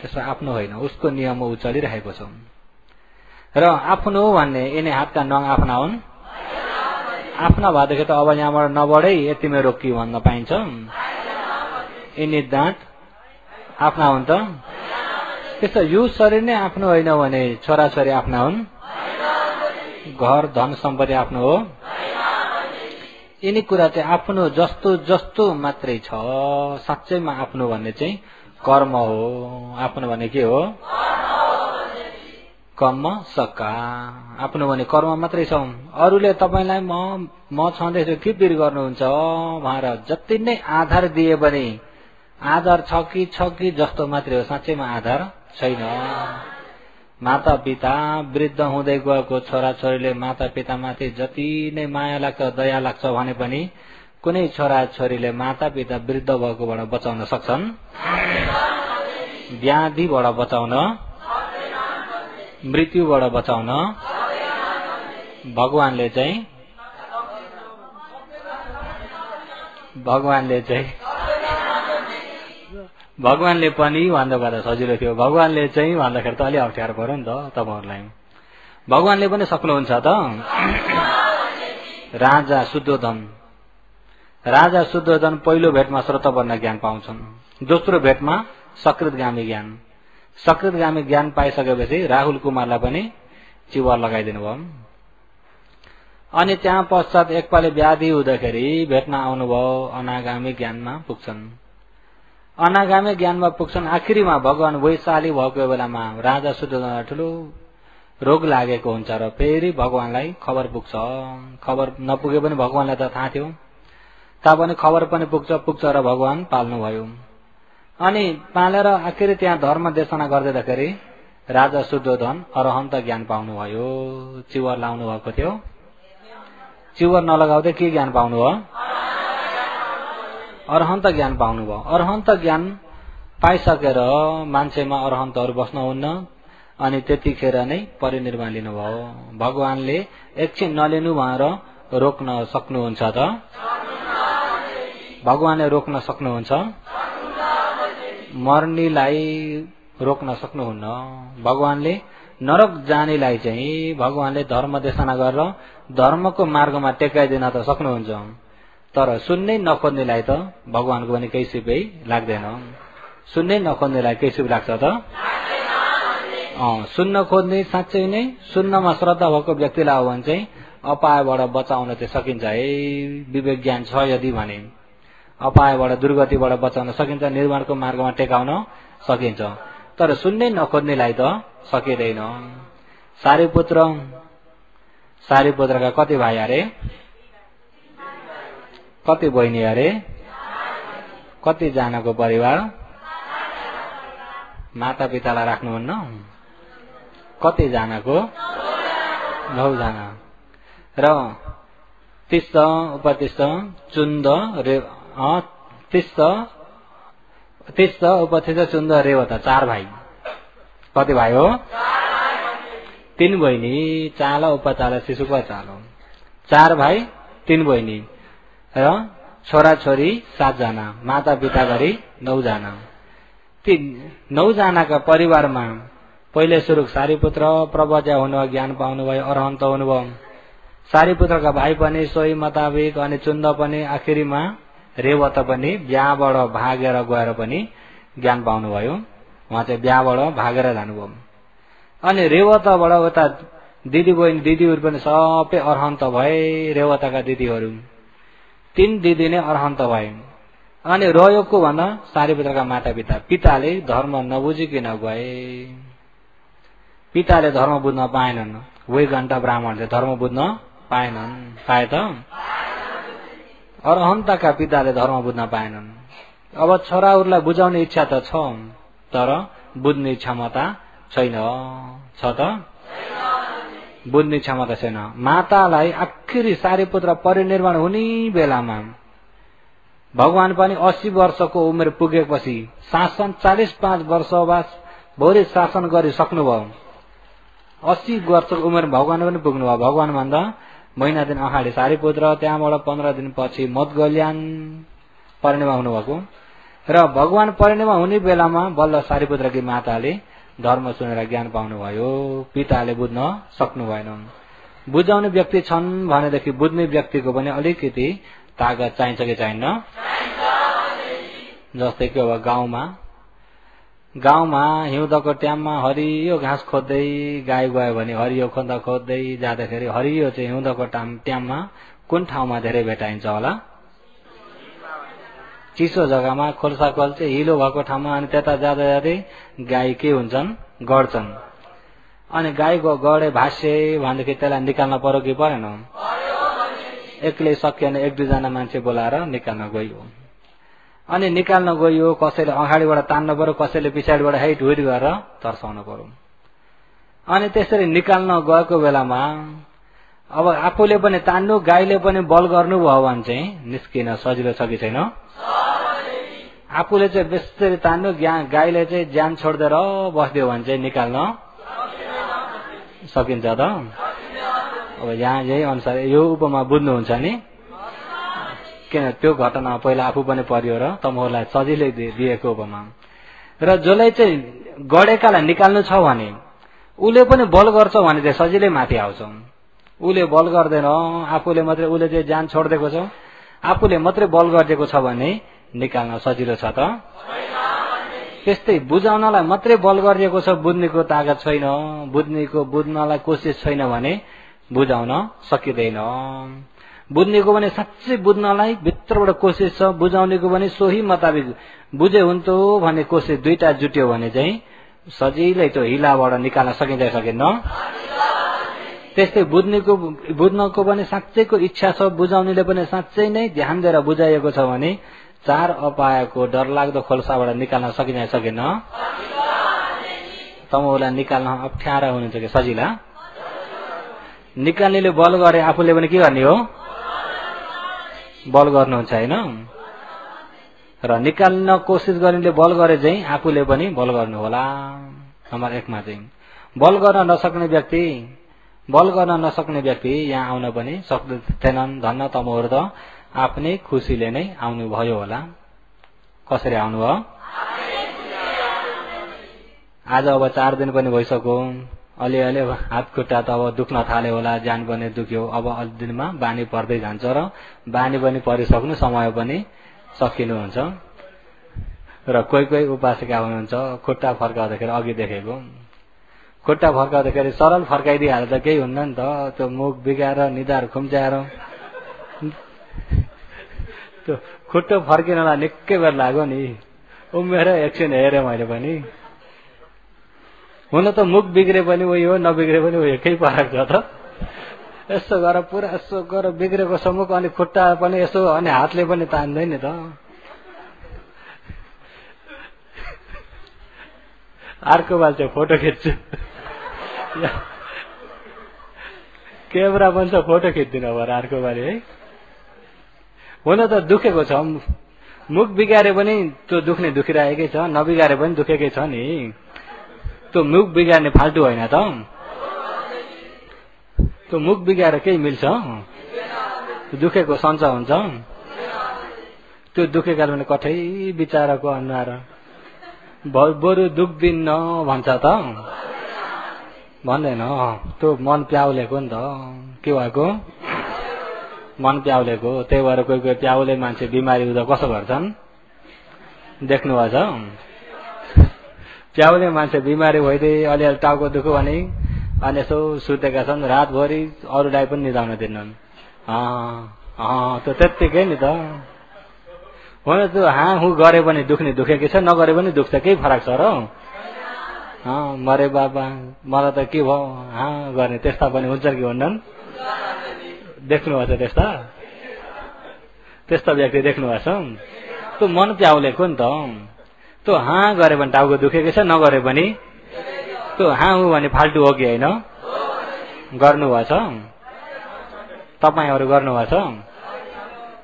त्यसमा आफ्नो होइन, उसको नियममा ऊ चलिरहेको छ। र आफ्नो भन्ने यिनी हातका नङ आफ्ना हुन्, आफ्ना भएदेखि त अब यहाँबाट नबढै यतिमै रोकियो भन्न पाइन्छ। यिनी दाँत आफ्ना हुन् त, त्यस्तो यो शरीर नै आफ्नो होइन भने छोराछोरी आफ्ना हुन्, घर धन सम्पत्ति आफ्नो हो। यिनी कुरा चाहिँ आफ्नो जस्तो जस्तो मात्रै छ। साँच्चैमा आफ्नो भन्ने चाहिँ कर्म हो। आफ्नो भने के हो? कर्म सक्का। आफ्नो भने कर्म मात्रै छ। अरूले तपाईलाई म छँदैछु के पिर गर्नुहुन्छ भनेर जति नै आधार दिए पनि आधार छ कि जस्तो मात्रै हो, साँच्चैमा आधार छैन। माता पिता वृद्ध हुँदै गएको छोराछोरीले माता पितामाथि जति नै माया लाग्छ दया लाग्छ भने पनि कुनै छोराछोरीले माता पिता वृद्ध भएकोबाट बचाउन सक्छन्? व्याधिबाट बचाउन, मृत्युबाट बचाउन भगवानले पनि भन्दा सजिलो थियो। भगवानले चाहिँ भन्दाखेरि त अलि अप्ठ्यारो पर्यो नि त तपाईहरुलाई। भगवानले पनि सक्नुहुन्छ त। राजा शुद्धोधन पहिलो भेटमा श्रोतवर्ण ज्ञान पाउँछन्, दोस्रो भेटमा सकृतगामी ज्ञान। सकृतगामी ज्ञान पाइसकेपछि राहुल कुमारलाई पनि चिवर लगाइदिनु भयो। अनि त्यहाँ पश्चात एकपालि व्याधि हुँदाखेरि भेट्न आउनुभयो, अनागामी ज्ञानमा पुग्छन्। अनागामी ज्ञानमा पुग्छन्। आखिरीमा भगवान वैशाली भएको बेलामा राजा शुद्धोधनलाई ठुलो रोग लागेको हुन्छ र फेरि भगवानलाई खबर पुग्छ। खबर नपुगे पनि भगवानलाई त थाहा थियो, तापनि खबर पनि पुग्छ र भगवान पाल्नुभयो। अनि पालेर आखिर त्यहाँ धर्म देशना गर्दैदाखेरि राजा शुद्धोधन अरहन्त ज्ञान पाउनुभयो। चिवर लाउनु भएको थियो, चिवर नलगाउँदै के ज्ञान पाउनुभयो? अरहन्त ज्ञान पाउनुभयो। अरहन्त ज्ञान पाइसकेर मान्छेमा अरहन्तहरू बस्नुहुन्न अनि त्यतिखेर नै परिनिर्वाण लिनुभयो। भगवानले एकछिन नलिनु भनेर रोक्न सक्नुहुन्छ त? भगवानले रोक्न सक्नुहुन्छ? मर्नीलाई रोक्न सक्नुहुन्न। भगवानले नरक जानेलाई चाहिँ भगवानले धर्म देशना गरेर धर्मको मार्गमा टेकाइदिन त सक्नुहुन्छ, तर सुन्नै नखोज्नेलाई त भगवानको पनि केही सिपै लाग्दैन। सुन्नै नखोज्नेलाई केही सिप लाग्छ त? सुन्न खोज्ने साँच्चै नै सुन्नमा श्रद्धा भएको व्यक्तिलाई हो भने चाहिँ अपायबाट बचाउन चाहिँ सकिन्छ है। विवेक ज्ञान छ यदि भने अपायबाट दुर्गतिबाट बचाउन सकिन्छ, निर्माणको मार्गमा टेकाउन सकिन्छ। तर सुन्नै नखोज्नेलाई त सकिँदैन। सारीपुत्रका कति भाइ अरे? कति बहिनी अरे? कति जनाको परिवार? माता पितालाई राख्नुहुन्न? कति जनाको? 9 जना। र तिस्थ उपतिस्थ चुन्द तिस्थ उपतिस्थ चुन्द रेवता 4 भाइ। कति भाइ हो? 3 बहिनी, चाल उपचाल शिशुप चाल। 4 भाइ 3 बहिनी र छोराछोरी 7 जना, माता पिता गरी 9 जना। ती 9 जनाका परिवारमा पहिले सुरु सारीपुत्र प्रवज्या हुनुभयो, ज्ञान पाउनुभयो, अरहन्त हुनुभयो। सारीपुत्रका भाइ पनि सोही मुताबिक, अनि चुन्द पनि, आखिरीमा रेवत पनि बिहाबाट भागेर गएर पनि ज्ञान पाउनुभयो। उहाँ चाहिँ बिहाबाट भागेर जानुभयो। अनि रेवतबाट उता दिदीहरू पनि सबै अरहन्त भए। रेवतका दिदीहरू 3 दिदी नै अरहन्त भए। अनि रह्यो को भन्दा सारीपुत्रका माता पिता। पिताले धर्म नबुझिकन गए। पिताले धर्म बुझ्न पाएनन्। वही घण्टा ब्राह्मणले धर्म बुझ्न पाएनन्। पाए त? अरहन्तका पिताले धर्म बुझ्न पाएनन्। अब छोराहरूलाई बुझाउने इच्छा त छ, तर बुझ्ने क्षमता छैन। छ त? बुझ्ने क्षमता छैन। मातालाई आखिरी सारीपुत्र परिनिर्वाण हुने बेलामा भगवान पनि 80 वर्षको उमेर पुगेपछि शासन 45 वर्षवास भोरी शासन गरिसक्नुभयो। 80 वर्षको उमेर भगवान पनि पुग्नुभयो। भगवान भन्दा महिना दिन अगाडि सारीपुत्र, त्यहाँबाट 15 दिन पछि मदगल्यान परिनिर्वाण हुनुभएको। र भगवान परिणय हुने बेलामा बल्ल सारिपुत्रकी माताले धर्म सुनेर ज्ञान पाउनुभयो। पिताले बुझ्न सक्नु भएन। बुझाउने व्यक्ति छन् भनेदेखि बुझ्ने व्यक्तिको पनि अलिकति तागत चाहिन्छ कि चाहिन्न? जस्तै कि अब गाउँमा हिउँदको टाइममा हरियो घाँस खोज्दै गाई गयो भने हरियो खोज्दै जाँदाखेरि हरियो चाहिँ हिउँदको टाइममा कुन ठाउँमा धेरै भेटाइन्छ होला? चिसो जग्गामा, खोल्साखोल चाहिँ हिलो भएको ठाउँमा। अनि त्यता जाँदा जाँदै गाई के हुन्छन्? गड्छन्। अनि गाईको गडे भाष्य भनेदेखि त्यसलाई निकाल्न पर्यो कि परेन? एक्लै सकिएन, एक दुईजना मान्छे बोलाएर निकाल्न गयो। अनि निकाल्न गयो, कसैले अगाडिबाट तान्न पर्यो, कसैले पछाडिबाट हाइट हुइट गरेर तर्साउनु पर्यो। अनि त्यसरी निकाल्न गएको बेलामा अब आफूले पनि तान्नु, गाईले पनि बल गर्नुभयो भने चाहिँ निस्किन सजिलो छ कि छैन? आफूले चाहिँ बेसरी तान्नु, गाईले चाहिँ ज्यान छोडिदिएर बस्दियो भने चाहिँ निकाल्न सकिन्छ त? अब यहाँ यही अनुसार यो उपमा बुझ्नुहुन्छ नि? किन त्यो घटना पहिला आफू पनि परियो र तमहरूलाई सजिलै दिएको उपमा। र जसलाई चाहिँ गडेकालाई निकाल्नु छ भने उसले पनि बल गर्छ भने चाहिँ सजिलै माथि आउँछ। उसले बल गर्दैन, आफूले मात्रै, उसले चाहिँ ज्यान छोडिदिएको छ, आफूले मात्रै बल गरिदिएको छ भने निकाल्न सजिलो छ त? त्यस्तै बुझाउनलाई मात्रै बल गरिएको छ, बुझ्नेको तागत छैन, बुझ्नलाई कोसिस छैन भने बुझाउन सकिँदैन। बुझ्नेको पनि साँच्चै बुझ्नलाई भित्रबाट कोसिस छ, बुझाउनेको पनि सोही मुताबिक बुझे हुन्थ्यो भन्ने कोसिस दुईटा जुट्यो भने चाहिँ सजिलै त्यो हिलाबाट निकाल्न सकिन्छ सकिन्न? त्यस्तै बुझ्नको पनि साँच्चैको इच्छा छ, बुझाउनेले पनि साँच्चै नै ध्यान दिएर बुझाइएको छ भने चार अपायको डरलाग्दो खोल्साबाट निकाल्न सकिन्छ सकिन्न? तमहरूलाई निकाल्न अप्ठ्यारा हुनुहुन्छ कि सजिला? निकाल्नेले बल गरे, आफूले पनि के गर्ने हो? बल गर्नुहुन्छ होइन? र निकाल्न कोसिस गर्नेले बल गरे चाहिँ आफूले पनि बल गर्नु होला। नम्बर 1 मा चाहिँ बल गर्न नसक्ने व्यक्ति यहाँ आउन पनि सक्दैनन्। धन्न तमहरू त आफ्नै खुसीले नै आउनु भयो होला। कसरी आउनु भयो? आज अब 4 दिन पनि भइसक्यो, अलिअलि हात खुट्टा त अब दुख्न थाल्यो होला, ज्यान पनि दुख्यो। अब अलि दिनमा बानी पर्दै जान्छ र बानी पनि परिसक्नु, समय पनि सकिनुहुन्छ। र कोही उपासिका हुनुहुन्छ, खुट्टा फर्काउँदाखेरि अघि देखेको खुट्टा फर्काउँदाखेरि सरल फर्काइदिइहाल्दा त केही हुन्न नि त। त्यो मुख बिगाएर निधार खुम्च्याएर त्यो खुट्टो फर्किनलाई निकै बेर लाग्यो नि। उमेर एकछिन हेरेँ मैले पनि। हुन त मुख बिग्रे पनि उही हो, नबिग्रे पनि उही, केही फरक छ त? यसो गर, पुरा यसो गर, बिग्रेको समुख, अनि खुट्टा पनि यसो, अनि हातले पनि तान्दैन त। अर्को बाल चाहिँ फोटो खिच्छु, क्यामेरा पनि छ, फोटो खिच्दिनु अब अर्को बाले है। हुन त दुखेको छ, मुख बिगारे पनि त्यो दुख्ने दुखिरहेकै छ, नबिगारे पनि दुखेकै छ नि। त्यो मुख बिगार्ने फाल्टु होइन त? त्यो मुख बिगाएर केही मिल्छ? दुखेको सन्च हुन्छ? त्यो दुखेका पनि कठै बिचाराको अनुहार, बरु दुख्दिन्न भन्छ त? भन्दैन। त्यो मन प्याउलेको नि त। के भएको? मन प्याउलेको। त्यही भएर कोही प्याउले मान्छे बिमारी हुँदा कसो गर्छन् देख्नु भएछ? प्याउले मान्छे बिमारी भइदिए अलिअलि टाउको दुख्यो भने अनि यसो सुतेका छन्, रातभरि अरूलाई पनि निदाउन दिन्नन्। त्यो त्यत्तिकै नि त। हुन त्यो हु गरे पनि दुख्ने दुखेकै छ, नगरे पनि दुख्छ, केही फरक छ र? मरे बाबा मलाई त के भयो गर्ने, त्यस्ता पनि हुन्छ कि हुन्नन्? देख्नुभएछ त्यस्ता व्यक्ति देख्नुभएछ? त्यो मन प्याउलेको नि त। त्यो गरे भने टाउको दुखेकै छ, नगरे पनि त्यो हु भने फाल्टु हो कि होइन? गर्नुभएछ? तपाईँहरू गर्नुभएछ?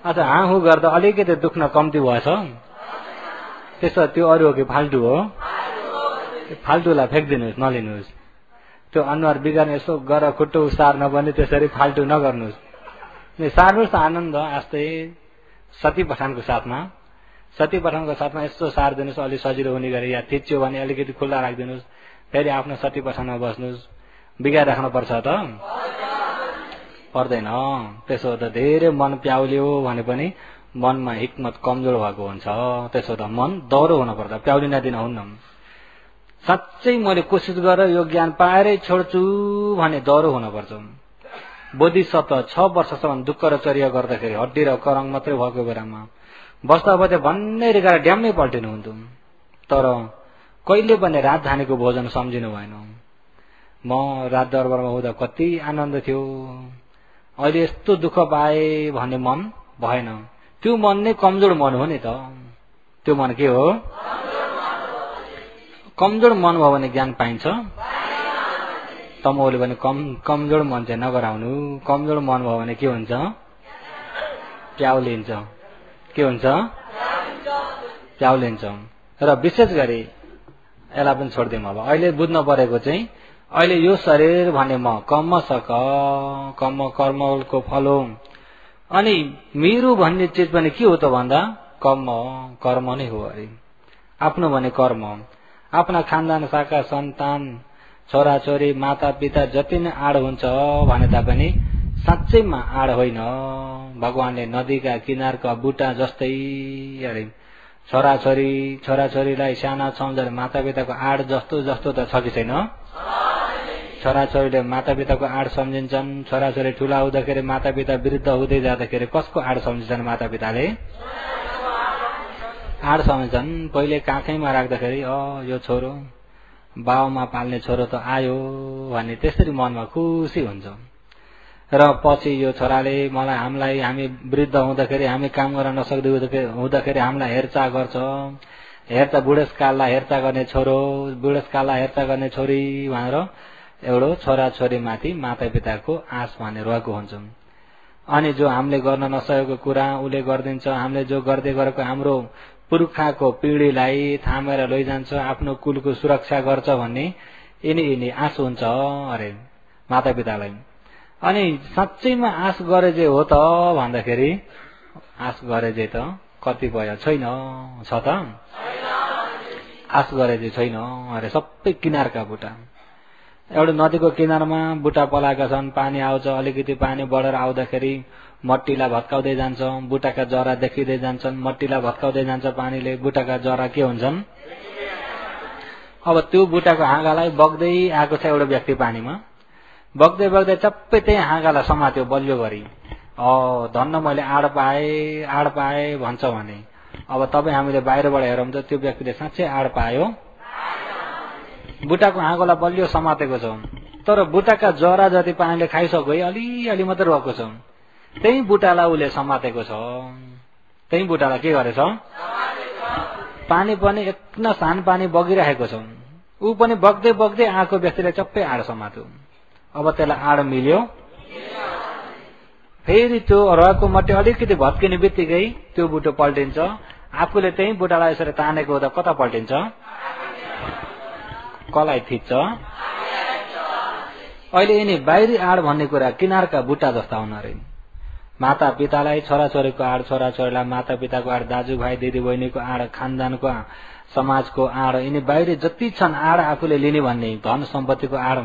अच्छा, हु गर्दा अलिकति दुख्न कम्ती भएछ, त्यसो त्यो अरू हो कि फाल्टु हो? फाल्टुलाई फ्याँक्दिनुहोस्, नलिनुहोस्। त्यो अनुहार बिगार्ने यसो गर, खुट्टो सार्न पनि त्यसरी फाल्टु नगर्नुहोस्। सार्नुहोस् त आनन्द आस्तै, सती पठानको साथमा सती पठाउनको साथमा यस्तो सारिदिनुहोस् अलि सजिलो हुने गरी, या थिच्यो भने अलिकति खुल्ला राखिदिनुहोस्, फेरि आफ्नो सती पठाउनमा बस्नुहोस्, बिगार राख्नु पर्छ त? पर्दैन। त्यसो त धेरै मन प्याउल्यो भने पनि मनमा हिक्मत कमजोर भएको हुन्छ। त्यसो त मन दौरो हुन पर्छ, प्याउलिन दिन हुन्न। साँच्चै मैले कोसिस गरेर यो ज्ञान पाएरै छोड्छु भने दौरो हुनुपर्छ। बोधिसत्व 6 वर्षसम्म दुःख र चर्या गर्दाखेरि हड्डी र करङ मात्रै भएको बेलामा बस्दा बस्दै भन्ने रिगाएर ड्याम्मै पल्टिनुहुन्थ्यो। तर कहिले पनि राजधानीको भोजन सम्झिनु भएन। म राज दरबारमा हुँदा कति आनन्द थियो, अहिले यस्तो दुःख पाए भन्ने मन भएन। त्यो मन नै कमजोर मन हो नि त। त्यो मन के हो? कमजोर मन भयो भने ज्ञान पाइन्छ? तमोले भने कमजोर मन चाहिँ नगराउनु। कमजोर मन भयो भने के हुन्छ? प्याउलिन्छ। के हुन्छ? प्याउलिन्छ। र विशेष गरी यसलाई पनि छोडिदिउँ। अब अहिले बुझ्न परेको चाहिँ अहिले यो शरीर भने म कम कर्मको फल हो। अनि मेरो भन्ने चिज पनि के हो त भन्दा कर्म नै हो अरे। आफ्नो भने कर्म, आफ्ना खानदान शाखा सन्तान छोराछोरी माता पिता जति नै आड हुन्छ भने तापनि साँच्चैमा आड होइन। भगवानले नदीका किनारका बुटा जस्तै अरे छोराछोरीलाई साना सम्झेर माता पिताको आड जस्तो त छ कि छैन? छोराछोरीले माता पिताको आड सम्झिन्छन्। छोराछोरी ठुला हुँदाखेरि माता पिता विरुद्ध हुँदै जाँदाखेरि कसको आड सम्झिन्छन्? माता पिताले आड सम्झिन्छन्। पहिले काखैमा राख्दाखेरि यो छोरो बाउमा पाल्ने छोरो त आयो भन्ने त्यसरी मनमा खुसी हुन्छ। र पछि यो छोराले हामी वृद्ध हुँदाखेरि हामी काम गर्न नसक्दै हुँदाखेरि हामीलाई हेरचाह गर्छ। बुढेसकाललाई हेरचाह गर्ने छोरो, बुढेसकाललाई हेरचाह गर्ने छोरी भनेर एउटा छोराछोरी माथि माता पिताको आश भने रहेको हुन्छ। अनि जो हामीले गर्न नसकेको कुरा उसले गरिदिन्छ। हामीले जो गर्दै गरेको हाम्रो पुर्खाको पिँढीलाई थामेर लैजान्छ, आफ्नो कुलको सुरक्षा गर्छ भन्ने यिनी आश हुन्छ अरे माता पितालाई। अनि साँच्चैमा आश गरे जे हो त भन्दाखेरि आश गरे जे त कतिपय छैन, छ त? आश गरे जे छैन अरे। सबै किनारका बुटा, एउटा नदीको किनारमा बुटा पलाएका छन्। पानी आउँछ, अलिकति पानी बढेर आउँदाखेरि मट्टीलाई भत्काउँदै जान्छ, बुटाका जरा देखिँदै जान्छन्। मट्टीलाई भत्काउँदै जान्छ पानीले, बुटाका जरा के हुन्छन्? अब त्यो बुटाको हाँगालाई बग्दै आएको छ एउटा व्यक्ति पानीमा, बग्दै चप्पै त्यही हाँगालाई समात्यो बलियो गरी। धन्न मैले आड पाए भन्छ भने अब तपाईँ हामीले बाहिरबाट हेरौँ त त्यो व्यक्तिले साँच्चै आड पायो। बुटाको हाँगोलाई बलियो समातेको छ, तर बुटाका जरा जति पानीले खाइसक्यो अलिअलि मात्रै रहेको छ। त्यही बुटालाई उसले समातेको छ। त्यही बुटालाई के गरेछ? पानी पनि एक न सान पानी बगिरहेको छ, ऊ पनि बग्दै आएको व्यक्तिले चप्पै आड समात्यो। अब त्यसलाई आड मिल्यो। फेरि त्यो रहेको मट्टी अलिकति भत्किने बित्तिकै त्यो बुटो पल्टिन्छ। आफूले त्यही बुटालाई यसरी तानेको हुँदा कता पल्टिन्छ? कलाई थिच्छ। अहिले यिनी बाहिरी आड भन्ने कुरा किनारका बुटा जस्ता हुन अरे। माता पितालाई छोराछोरीको आड, छोराछोरीलाई माता पिताको आड, दाजुभाइ दिदी बहिनीको आड, खानदानको समाजको आड, यिनी बाहिरी जति छन् आड आफूले लिने भन्ने धन सम्पत्तिको आड।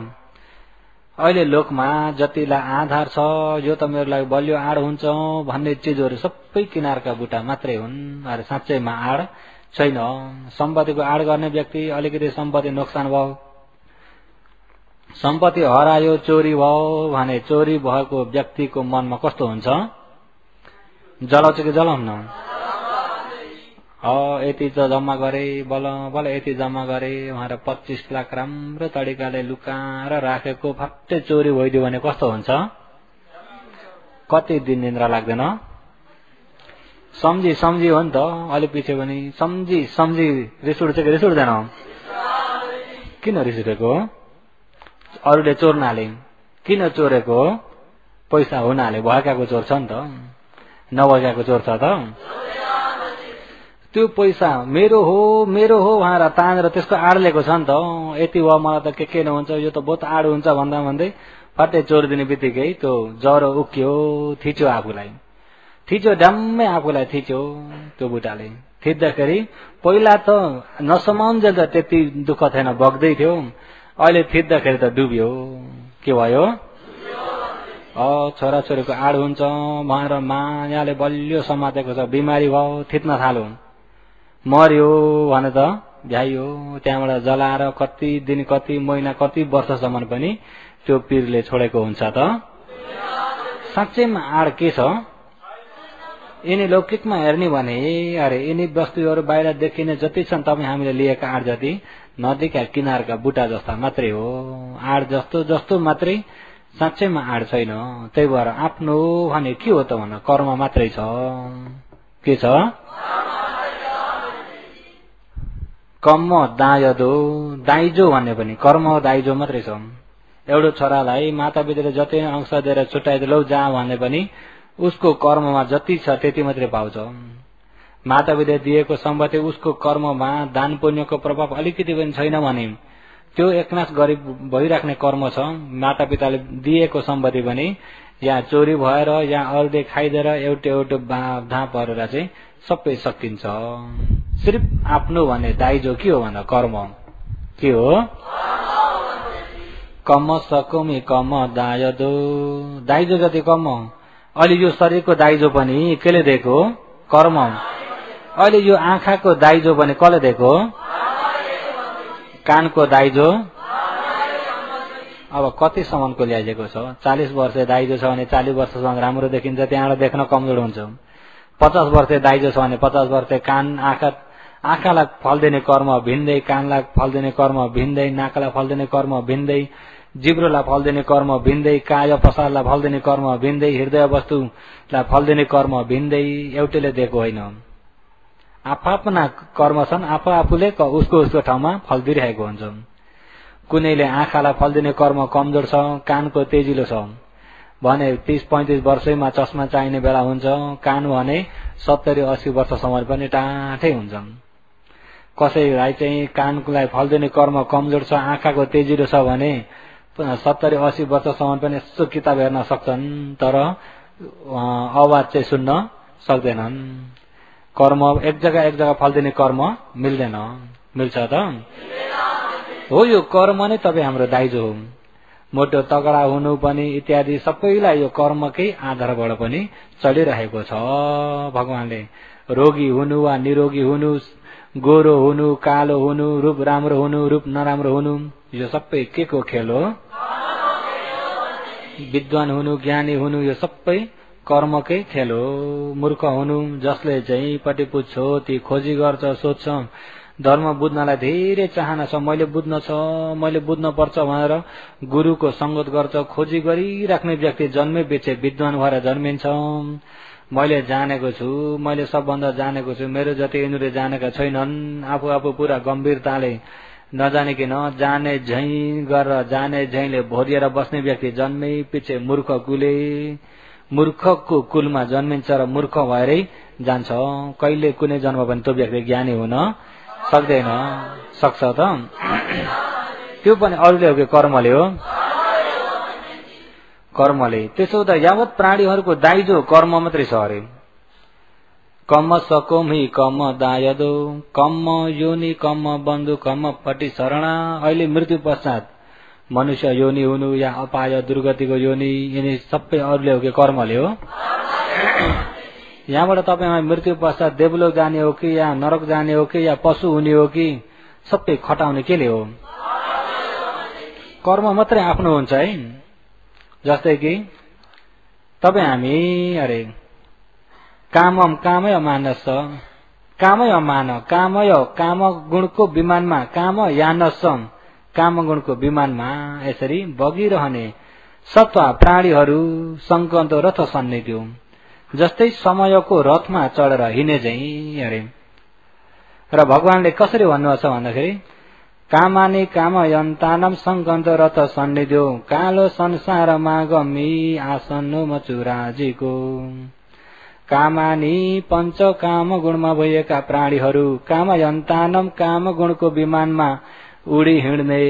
अहिले लोकमा जतिलाई आधार छ यो त मेरो लागि बलियो आड हुन्छ भन्ने चिजहरू सबै किनारका बुटा मात्रै हुन् अरे। साँच्चैमा आड छैन। सम्पत्तिको आड गर्ने व्यक्ति अलिकति सम्पत्ति नोक्सान भयो, सम्पत्ति हरायो, चोरी भयो भने चोरी भएको व्यक्तिको मनमा कस्तो हुन्छ? जलाउँछ कि जलाउन्न? यति त जम्मा गरे, बल यति जम्मा गरे भनेर 25 लाख राम्रो तरिकाले लुकाएर राखेको फट्टै चोरी भइदियो भने कस्तो हुन्छ? कति दिन निन्द्रा लाग्दैन? सम्झी हो नि त। अलि पछि पनि सम्झी रिस उठ्छ कि रिस उठ्दैन? किन रिस उठेको? अरूले चोर्नाले। किन चोरेको? पैसा हुनाले भएकाको चोर छ नि त, नभएकाको चोर छ त। त्यो पैसा मेरो हो भनेर तानेर त्यसको आड लिएको छ नि त। यति भयो मलाई त के नहुन्छ, यो त बहुत आड हुन्छ भन्दै फट्टै चोर दिने बित्तिकै त्यो जरो उक्यो, थिच्यो आफूलाई, ड्याम्मै आफूलाई थिच्यो त्यो बुटाले। थिच्दाखेरि पहिला त नसमाउन्जेल त त्यति दुःख थिएन, बग्दै थियो। अहिले थिच्दाखेरि त डुब्यो। के भयो? छोराछोरीको आड हुन्छ भनेर मायाले बलियो समातेको छ, बिमारी भयो, थिच्न थाल्यो, मर्यो भने त भ्याइयो। त्यहाँबाट जलाएर कति दिन, कति महिना, कति वर्षसम्म पनि त्यो पीरले छोडेको हुन्छ त। साँच्चैमा आड के छ? यिनी लौकिकमा हेर्ने भने अरे यिनी वस्तुहरू बाहिर देखिने जति छन् तपाईँ हामीले लिएका आड जति नदीका किनारका बुटा जस्ता मात्रै हो। आड जस्तो जस्तो मात्रै, साँच्चैमा आड छैन। त्यही भएर आफ्नो भने के हो त भन, कर्म मात्रै छ। के छ? कर्म दायदो, दाइजो भन्ने पनि कर्म दाइजो मात्रै छ। एउटा छोरालाई मातापिताले जति अंश दिएर छुट्याइदिलौ जा भने पनि उसको कर्ममा जति छ त्यति मात्रै पाउँछ। मातापिताले दिएको सम्पत्ति उसको कर्ममा दान पुण्यको प्रभाव अलिकति पनि छैन भने त्यो एकनाश गरी भइराख्ने कर्म छ। मातापिताले दिएको सम्पत्ति पनि या चोरी भएर या अरूले खाइदिएर एउटा बाधा परेर चाहिँ सबै सकिन्छ। सिर्फ आफ्नो भने दाइजो के हो भन्दा कर्म के हो? कम सकुमी कम दायदो, दाइजो जति कम। अहिले यो शरीरको दाइजो पनि केले दिएको? कर्म। अहिले यो आँखाको दाइजो पनि कसले दिएको? कानको दाइजो अब कतिसम्मको ल्याइदिएको छ? 40 वर्ष दाइजो छ भने 40 वर्षसम्म राम्रो देखिन्छ, त्यहाँबाट देख्न कमजोर हुन्छ। 50 वर्ष दाइजो छ भने 50 वर्ष कान, आँखालाई फल दिने कर्म भिन्दै, कानलाई फल दिने कर्म भिन्दै, नाकलाई फल दिने कर्म भिन्दै, जिब्रोलाई फल दिने कर्म भिन्दै, काय प्रसादलाई फल दिने कर्म भिन्दै, हृदय वस्तुलाई फल दिने कर्म भिन्दै, एउटैले दिएको होइन। आफ्ना कर्म छन्, आफूले उसको ठाउँमा फल दिइरहेको हुन्छ। कुनैले आँखालाई फल दिने कर्म कमजोर छ, कानको तेजिलो छ भने 30-35 वर्षैमा चस्मा चाहिने बेला हुन्छ। कान भने 70-80 वर्षसम्म पनि टाठै हुन्छ। कसैलाई चाहिँ कानकोलाई फल दिने कर्म कमजोर छ, आँखाको तेजिलो छ भने 70-80 वर्षसम्म पनि यसो किताब हेर्न सक्छन्, तर आवाज चाहिँ सुन्न सक्दैनन्। कर्म एक जग्गा फल दिने कर्म मिल्दैन। मिल्छ त? हो, यो कर्म नै तपाईँ हाम्रो दाइजो हो। मोटो तगडा हुनु पनि इत्यादि सबैलाई यो कर्मकै आधारबाट पनि चलिरहेको छ। भगवानले रोगी हुनु वा निरोगी हुनु, गोरो हुनु, कालो हुनु, रूप राम्रो हुनु, रूप नराम्रो हुनु, यो सबै के को खेल हो? विद्वान हुनु, ज्ञानी हुनु, यो सबै कर्मकै खेल हो। मूर्ख हुनु, जसले चाहिँ पट्टि पुच्छो ती खोजी गर्छ, सोध्छ, धर्म बुझ्नलाई धेरै चाहना छ, मैले बुझ्न पर्छ भनेर गुरुको संगत गर्छ, खोजी गरिराख्ने व्यक्ति जन्मै बेचे विद्वान भएर जन्मिन्छ। मैले जानेको छु, मैले सबभन्दा जानेको छु, मेरो जति यिनीहरूले जानेका छैनन्। आफू पुरा गम्भीरताले नजानिकन जाने झैं गरेर जाने झैंले भोरिएर बस्ने व्यक्ति जन्मै पछि मूर्ख कुले, मूर्खको कुलमा जन्मिन्छ र मूर्ख भएरै जान्छ। कहिले कुनै जन्म पनि त्यो व्यक्ति ज्ञानी हुन सक्दैन। सक्छ त? त्यो पनि अरूले हो कि कर्मले हो? कर्मले। त्यसो त यावत प्राणीहरूको दाइजो कर्म मात्रै छ अरे। कम सकोम हि कम दायदो, कम योनि कम बन्धु कम पट्टि शरणा। अहिले मृत्यु पश्चात मनुष्य योनि हुनु या अपाय दुर्गतिको योनि, यिनी सबै अरूले हो कि कर्मले हो? यहाँबाट तपाईँ मृत्यु पश्चात देवलोक जाने हो कि या नरक जाने हो कि या पशु हुने हो कि सबै खटाउने केले हो? कर्म मात्रै आफ्नो हुन्छ है। जस्तै कि तपाईँ हामी अरे कामम कामय मानस, कामय मान, कामय काम गुणको विमानमा, काम यानस, काम गुणको विमानमा यसरी बगिरहने सत्वा प्राणीहरू संकन्त रथ सन्निध्यो, जस्तै समयको रथमा चढेर हिँडे झैं अरे। र भगवानले कसरी भन्नुहुन्छ भन्दाखेरि कामानी कामयन्तानम संकन्त रथ सन्निध्यो, कालो संसारमा गमी आसन्नु मचुराजीको। कामानी पञ्च काम गुणमा भएका प्राणीहरू कामयन्तानम काम गुणको विमानमा उडी हिँड्ने।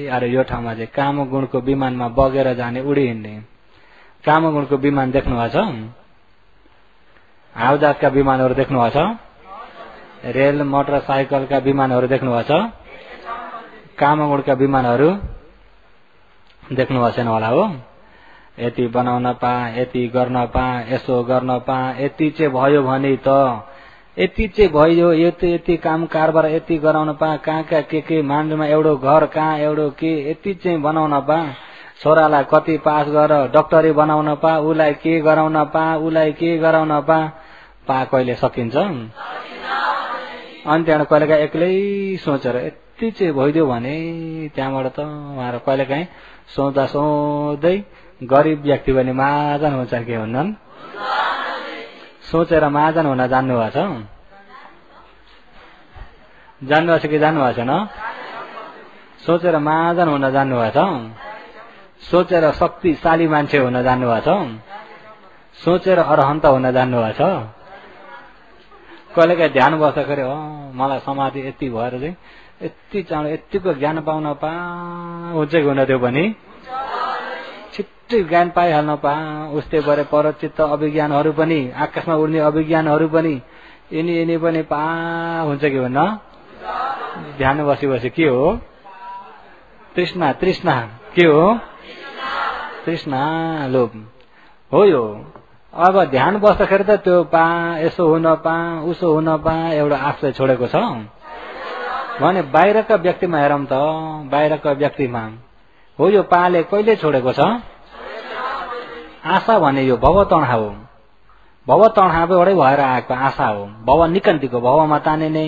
अरे यो ठाउँमा चाहिँ काम गुणको विमानमा बगेर जाने, उडी हिँड्ने। काम गुणको विमान देख्नु भएको छ? हावाजहाजका विमानहरू देख्नु भएको छ? रेल मोटरसाइकलका विमानहरू देख्नुभएको छ, कामगुणका विमानहरू देख्नुभएको छैन होला हो। यति बनाउन पा, यति गर्न पा, यसो गर्न पा, यति चाहिँ भयो भने त यति चाहिँ भयो, यति काम कारबार यति गराउन पा, कहाँ के मान्डुमा एउटो घर, कहाँ एउटो के यति चाहिँ बनाउन पा, छोरालाई कति पास गर डक्टरी बनाउन पा, उलाई के गराउन पा, उलाई के गराउन पा कहिले सकिन्छ? अनि त्यहाँबाट कहिलेकाहीँ एक्लै सोचेर यति चाहिँ भइदियो भने त्यहाँबाट त उहाँहरू कहिलेकाहीँ सोच्दा सोच्दै गरिब व्यक्ति पनि महाजन हुन्छ के हुन्छन्? सोचेर महाजन हुन जान्नुभएको छ? जान्नुभएको छ कि जान्नुभएको छैन? सोचेर महाजन हुन जान्नुभएको छ? सोचेर शक्तिशाली मान्छे हुन जान्नुभएको छ? सोचेर अरहन्त हुन जान्नुभएको छ? कहिलेकाहीँ ध्यान बस्दाखेरि मलाई समाधि यति भएर चाहिँ यति चाँडो यतिको ज्ञान पाउन हुन्छ कि हुन त्यो पनि छिट्टै ज्ञान पाइहाल्न उस्तै भएर परचित्त अभिज्ञानहरू पनि, आकाशमा उड्ने अभिज्ञानहरू पनि यिनी पनि हुन्छ कि हुन्न? ध्यान बसी के हो? तृष्णा के हो? तृष्णा लोभ हो यो। अब ध्यान बस्दाखेरि त त्यो यसो हुन उसो हुन एउटा आफूले छोडेको छ भने बाहिरका व्यक्तिमा हेरौँ त, बाहिरका व्यक्तिमा हो यो पाले कहिले छोडेको छ? आशा भने यो भव तणहा हो। भव तणहाबाटै भएर आएको आशा हो। भव निकन्तीको भवमा तानिने,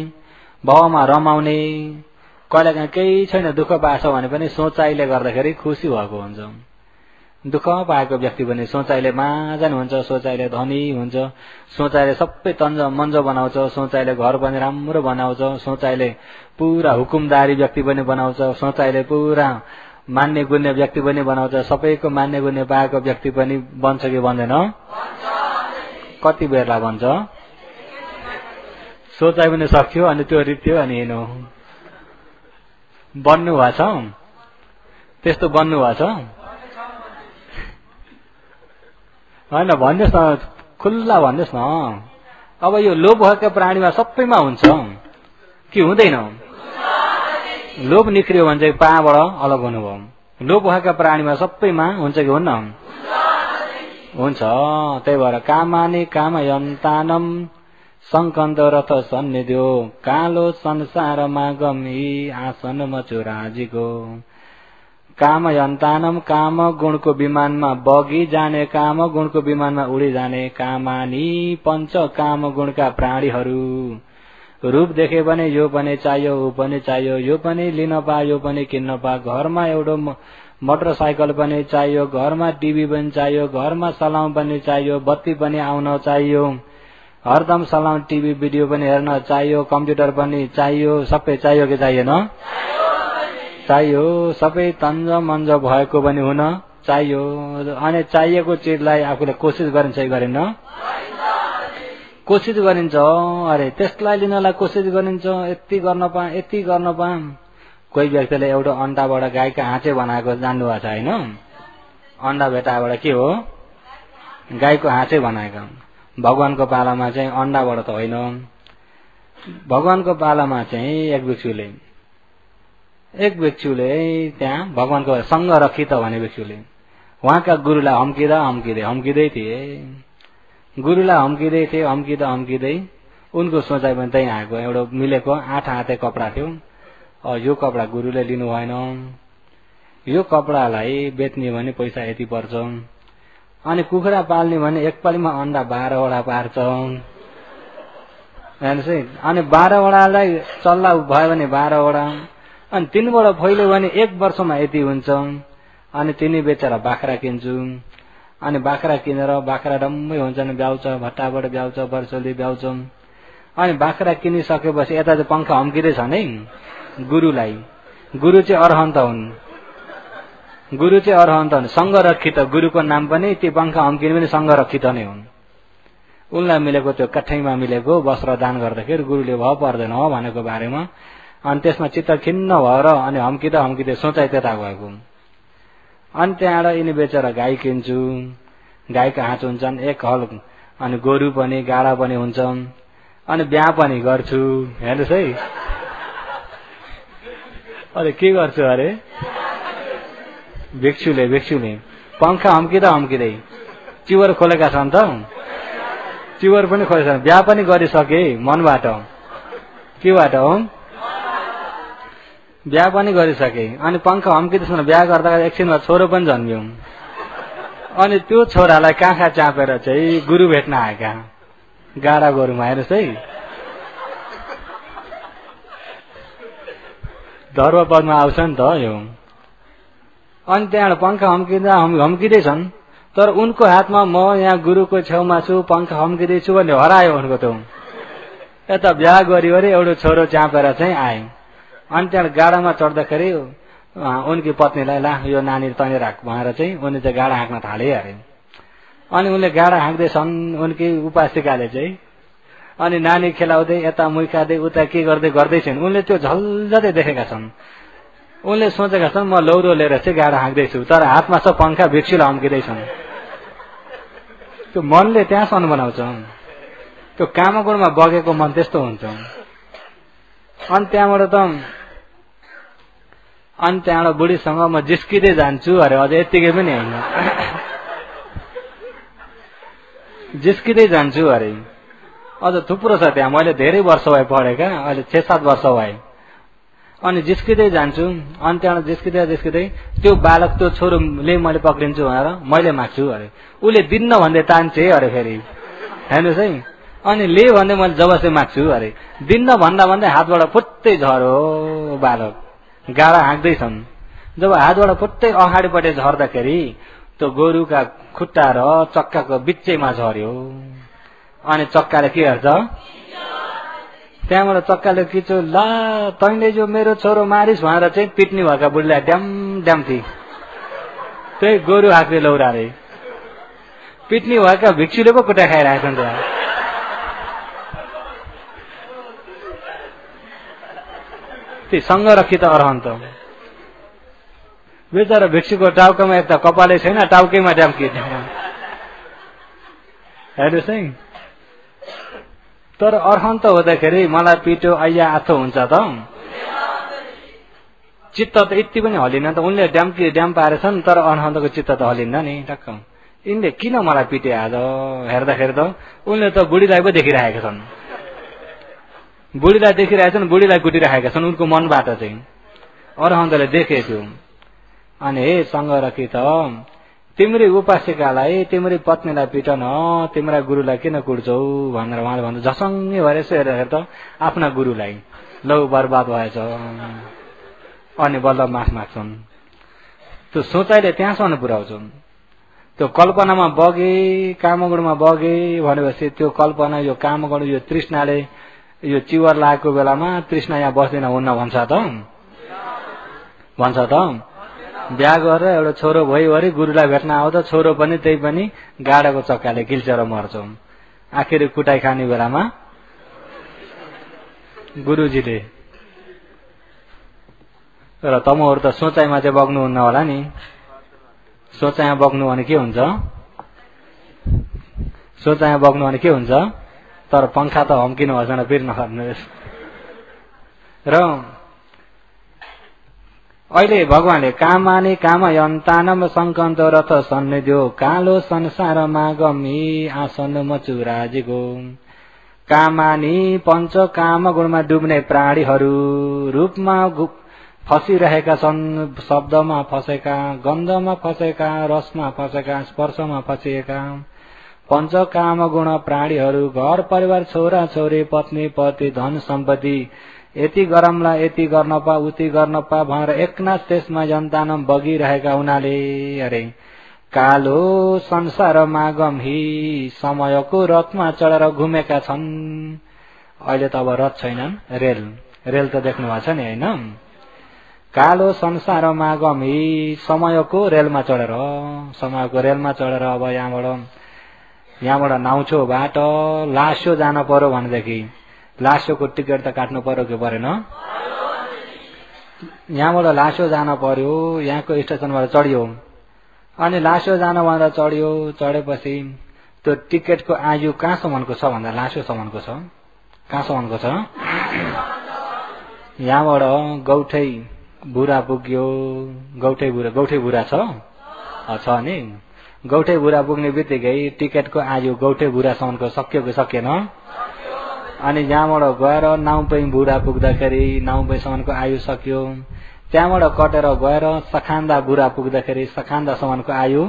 भवमा रमाउने, कहिलेकाहीँ केही छैन दुःख पाएछ भने पनि सोचाइले गर्दाखेरि खुसी भएको हुन्छ। दुःख पाएको व्यक्ति पनि सोचाइले महाजन हुन्छ, सोचाइले धनी हुन्छ, सोचाइले सबै तन्ज मन्ज बनाउँछ, सोचाइले घर पनि राम्रो बनाउँछ, सोचाइले पूरा हुकुमदारी व्यक्ति पनि बनाउँछ, सोचाइले पूरा मान्ने गुन्ने व्यक्ति पनि बनाउँछ, सबैको मान्ने गुन्ने पाएको व्यक्ति पनि बन्छ कि बन्दैन? कति बेरला बन्छ? सोचाइ पनि सक्यो अनि त्यो रित्यो अनि हेर्नु बन्नु भएको छ? त्यस्तो बन्नु भएको छ? होइन भन्नुहोस् न, खुल्ला भन्नुहोस् न। अब यो लोभ भएका प्राणीमा सबैमा हुन्छ कि हुँदैन? लोभ निक्रियो भने चाहिँ पाबाट अलग हुनुभयो। लोभ भएका प्राणीमा सबैमा हुन्छ कि हुन्न? हुन्छ। त्यही भएर कामानि कामयन्तानम संकन्द रथ सन्निध्यो कालो संसारमा गमी आसन मचुराजीको। कामयन्तानम काम गुणको विमानमा बगी जाने, काम गुणको विमानमा उडी जाने, कामानी पञ्च काम गुणका प्राणीहरू। रूप देखे भने यो पनि चाहियो, ऊ पनि चाहियो, यो पनि लिन पा, यो पनि किन्न पा, घरमा एउटा मोटरसाइकल पनि चाहियो, घरमा टिभी पनि चाहियो, घरमा सलाउ पनि चाहियो, बत्ती पनि आउन चाहियो, हरदम सलाउ टिभी भिडियो पनि हेर्न चाहियो, कम्प्युटर पनि चाहियो, सबै चाहियो कि चाहिएन? चाहियो। सबै तन्ज मन्ज भएको पनि हुन चाहियो। अनि चाहिएको चिजलाई आफूले कोसिस गरिन्छ कि गरेन? कोसिस गरिन्छ। अरे त्यसलाई लिनलाई कोसिस गरिन्छ, यति गर्न पा, यति गर्न पा। कोही व्यक्तिले एउटा अन्डाबाट गाईको हाँचे बनाएको जान्नु भएको छ होइन? अन्डा भेटाबाट के हो? गाईको हाँचे बनाएको। भगवानको पालामा चाहिँ अन्डाबाट त होइन। भगवानको पालामा चाहिँ एक भिक्षुले त्यहाँ भगवानको सँग रखी त भने भिक्षुले उहाँका गुरुलाई हम्किँदै थिए। गुरुलाई हम्किँदै थिए, हम्किँदै उनको सोचाइ पनि त्यही आएको। एउटा मिलेको 8 हाते कपडा थियो। यो कपडा गुरुले लिनु भएन, यो कपडालाई बेच्ने भने पैसा यति पर्छ, अनि कुखुरा पाल्ने भने एक पालीमा अन्डा 12वटा पार्छ, अनि 12वटालाई चल्ला भयो भने 12वटा, अनि 3वटा फैल्यो भने 1 वर्षमा यति हुन्छ। अनि तिनी बेचेर बाख्रा किन्छु, अनि बाख्रा किनेर बाख्रा डम्मै हुन्छन्, ब्याउँछ, भट्टाबाट ब्याउँछ, वर्षोली ब्याउँछ। अनि बाख्रा किनिसकेपछि यता चाहिँ पंखा हम्किँदैछ नै गुरुलाई। गुरु चाहिँ अरहन्त हुन्, संघरक्षित। गुरुको नाम पनि त्यो पंखा हम्किने पनि संघरक्षित नै हुन्। उनलाई मिलेको त्यो कठैमा मिलेको वस्त्र दान गर्दाखेरि गुरुले भयो पर्दैन हो भनेको बारेमा, अनि त्यसमा चित्त खिन्न भएर अनि हम्किँदै सोचाइ त्यता गएको। अनि त्यहाँबाट यिनी बेचेर गाई किन्छु, गाईका हाँच हुन्छन् 1 हल, अनि गोरु पनि गाडा पनि हुन्छ। अनि बिहा पनि गर्छु। हेर्नुहोस् है, अरे के गर्छु अरे भिक्षुले पंखा हम्किँदै चिवर खोलेका छन् त, चिवर पनि खोलेका छन्, बिहा पनि गरिसके मनबाट। केबाट हो? बिहा पनि गरिसके। अनि पंखा हम्किँदैछन्, बिहा गर्दा एकछिनमा छोरो पनि जन्मियो। अनि त्यो छोरालाई काखा चापेर चाहिँ गुरु भेट्न आएका गाडा गोरुमा। हेर्नुहोस् है, धर्मपदमा आउँछ नि त यो। अनि त्यहाँबाट पंखा हम्किँदैछन्, तर उनको हातमा म यहाँ गुरुको छेउमा छु, पंखा हम्किँदैछु भन्ने हरायो उनको। त यता बिहा गरिवरी एउटा छोरो चापेर चाहिँ आए। अनि त्यहाँबाट गाडामा चढ्दाखेरि उनकी पत्नीलाई ला यो नानी तनी राख भनेर चाहिँ उनी चाहिँ गाडा हाँक्न थाले अरे। अनि उनले गाडा हाँक्दैछन्, उनकी उपासिकाले चाहिँ अनि नानी खेलाउँदै यता मुइकादै उता के गर्दैछन्। उनले त्यो झल्झदै देखेका छन्। उनले सोचेका छन् म लौरो लिएर चाहिँ गाडा हाँक्दैछु, तर हातमा छ पंखा, भिक्षुलाई हम्किँदैछन्। त्यो मनले त्यहाँसम्म बनाउँछ, त्यो कामगुणमा बगेको मन त्यस्तो हुन्छ। अनि त्यहाँबाट बुढीसँग म जिस्किँदै जान्छु अरे, अझ यत्तिकै पनि होइन, जिस्किँदै जान्छु अरे। अझ थुप्रो छ त्यहाँ, मैले धेरै वर्ष भए पढेका, अहिले 6-7 वर्ष भए। अनि जिस्किँदै जान्छु। अनि त्यहाँबाट जिस्किँदै त्यो बालक त्यो छोरोले मैले पक्रिन्छु भनेर मैले माग्छु अरे। उसले दिन्न भन्दै तान्छे अरे फेरि। हेर्नुहोस् है, अनि ले भन्दै मैले जबसे माग्छु अरे। दिन्न भन्दा हातबाट फुट्टै झर्यो बालक, गाडा हाँक्दैछन्। जब हातबाट फुट्टै अगाडिपट्टि झर्दाखेरि त्यो गोरुका खुट्टा र चक्काको बिचैमा झर्यो। अनि चक्काले के गर्छ, त्यहाँबाट चक्काले किचो ला तैँले जो मेरो छोरो मारिस भनेर चाहिँ पिट्ने भएका बुढीलाई ड्याम थी। त्यही गोरु हाँक्ने लौराले पिट्ने भएका भिक्षुले पो खुट्टा खाइरहेछन् त्यहाँ। ती संगरक्षित अरहन्त बेचारा भिक्षुको टाउकोमा एक त कपालै छैन, टाउकैमा ड्याम्की। हेर्नुहोस् है, तर अरहन्त हुँदाखेरि मलाई पिटो आइया आथो हुन्छ त, चित्त त यति पनि हलिन्न त। उनले ड्याम पारेछन्, तर अरहन्तको चित्त त हलिन्न नि टक्क। यिनले किन मलाई पिटे आज हेर्दाखेरि त उनले त बुढीलाई पो देखिरहेका छन्, बुढीलाई देखिरहेछन्, बुढीलाई कुटिरहेका छन् उनको मनबाट चाहिँ। अरहन्तले देखे थियो। अनि हे संगरक्षित, तिम्री उपासिकालाई तिम्री पत्नीलाई पिट न, तिम्रा गुरुलाई किन कुट्छौ भनेर उहाँले भन्दा झसङ्गै भएर यसो हेरेर त आफ्ना गुरुलाई लौ बर्बाद भएछ। अनि बल्ल माफ माग्छन्। त्यो सोचाइले त्यहाँसम्म पुर्याउँछन्। त्यो कल्पनामा बगे, कामगुणमा बगे भनेपछि त्यो कल्पना, यो कामगुण, यो तृष्णाले यो चिवर लागेको बेलामा तृष्णा यहाँ बस्दैन हुन्न भन्छ त। बिहा गरेर एउटा छोरो भइवरी गुरुलाई भेट्न आउँदा छोरो पनि त्यही पनि गाडाको चक्काले गिल्चेर मर्छ। आखिरी कुटाई खाने बेलामा गुरुजीले, र तमहरू त सोचाइमा चाहिँ बग्नुहुन्न होला नि। सोचाइमा बग्नु भने के हुन्छ, सोचाइमा बग्नु भने के हुन्छ, तर पंखा त हम्किनु भएन फेरि नखर्नुहोस्। र अहिले भगवानले कामाने कामयन्तानम संकन्त रथ सन्निध्यो कालो संसार मागमी आसन मचुराजीको। कामानी पञ्च काम गुणमा डुब्ने प्राणीहरू रूपमा फसिरहेका छन्, शब्दमा फसेका, गन्धमा फसेका, रसमा फसेका, स्पर्शमा फसिएका पञ्च काम गुण प्राणीहरू घर परिवार, छोरा छोरी, पत्नी पति, धन सम्पत्ति, यति गरमला यति गर्न पा उति गर्न पा भनेर एकनाथ त्यसमा जन्तानम बगिरहेका हुनाले अरे कालो संसार मागम ही समयको रथमा चढेर घुमेका छन्। अहिले त अब रथ छैनन्, रेल त देख्नु भएको छ नि होइन। कालो संसार मागम ही समयको रेलमा चढेर अब यहाँबाट नाउँछो बाटो लासो जान पर्यो भनेदेखि लासोको टिकट त काट्नु पर्यो कि परेन। यहाँबाट लासो जान पर्यो, यहाँको स्टेसनबाट चढ्यो, अनि लासो जान भनेर चढ्यो। चढेपछि त्यो टिकटको आयु कहाँसम्मको छ भन्दा लासोसम्मको छ। कहाँसम्मको छ? यहाँबाट गौठै बुरा पुग्यो। गौठै बुरा छ नि। गौठै बुरा पुग्ने बित्तिकै टिकटको आयु गौठै बुरासम्मको सक्यो कि सकेन? अनि यहाँबाट गएर नाउपै बुरा पुग्दाखेरि नाउपैसम्मको आयु सक्यो। त्यहाँबाट कटेर गएर सखान्दा बुरा पुग्दाखेरि सखान्दासम्मको आयु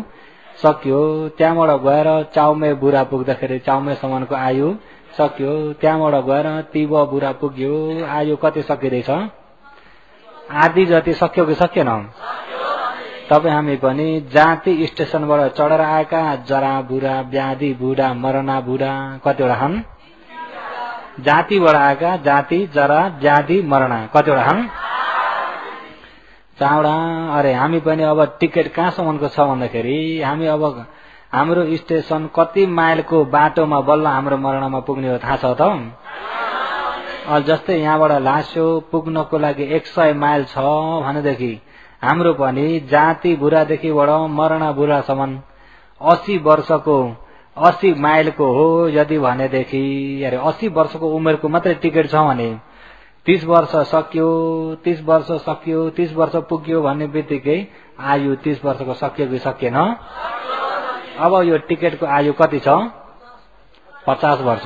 सक्यो। त्यहाँबाट गएर चाउमे बुरा पुग्दाखेरि चाउमेसम्मको आयु सक्यो। त्यहाँबाट गएर तिब बुरा पुग्यो। आयु कति सकिँदैछ? आधी जति सक्यो कि सकेन? तपाईँ हामी पनि जाति स्टेसनबाट चढेर आएका जरा बुरा, व्याधि बुढा, मरणा बुढा कतिवटा छन्? जातिबाट आएका जाति, जरा, व्याधि, मरणा कतिवटा छन्? 4वटा। अरे हामी पनि अब टिकट कहाँसम्मको छ भन्दाखेरि हामी अब हाम्रो स्टेसन कति माइलको बाटोमा बल्ल हाम्रो मरणमा पुग्ने हो थाहा छ त? जस्तै यहाँबाट लास्यो पुग्नको लागि 100 माइल छ भनेदेखि हाम्रो पनि जाति बुढादेखिबाट मरणा बुढासम्म 80 वर्षको 80 माइलको हो यदि भनेदेखि, अरे 80 वर्षको उमेरको मात्रै टिकट छ भने 30 वर्ष सक्यो, 30 वर्ष सक्यो, 30 वर्ष पुग्यो भन्ने बित्तिकै आयु 30 वर्षको सक्यो कि सकेन? अब यो टिकटको आयु कति छ? 50 वर्ष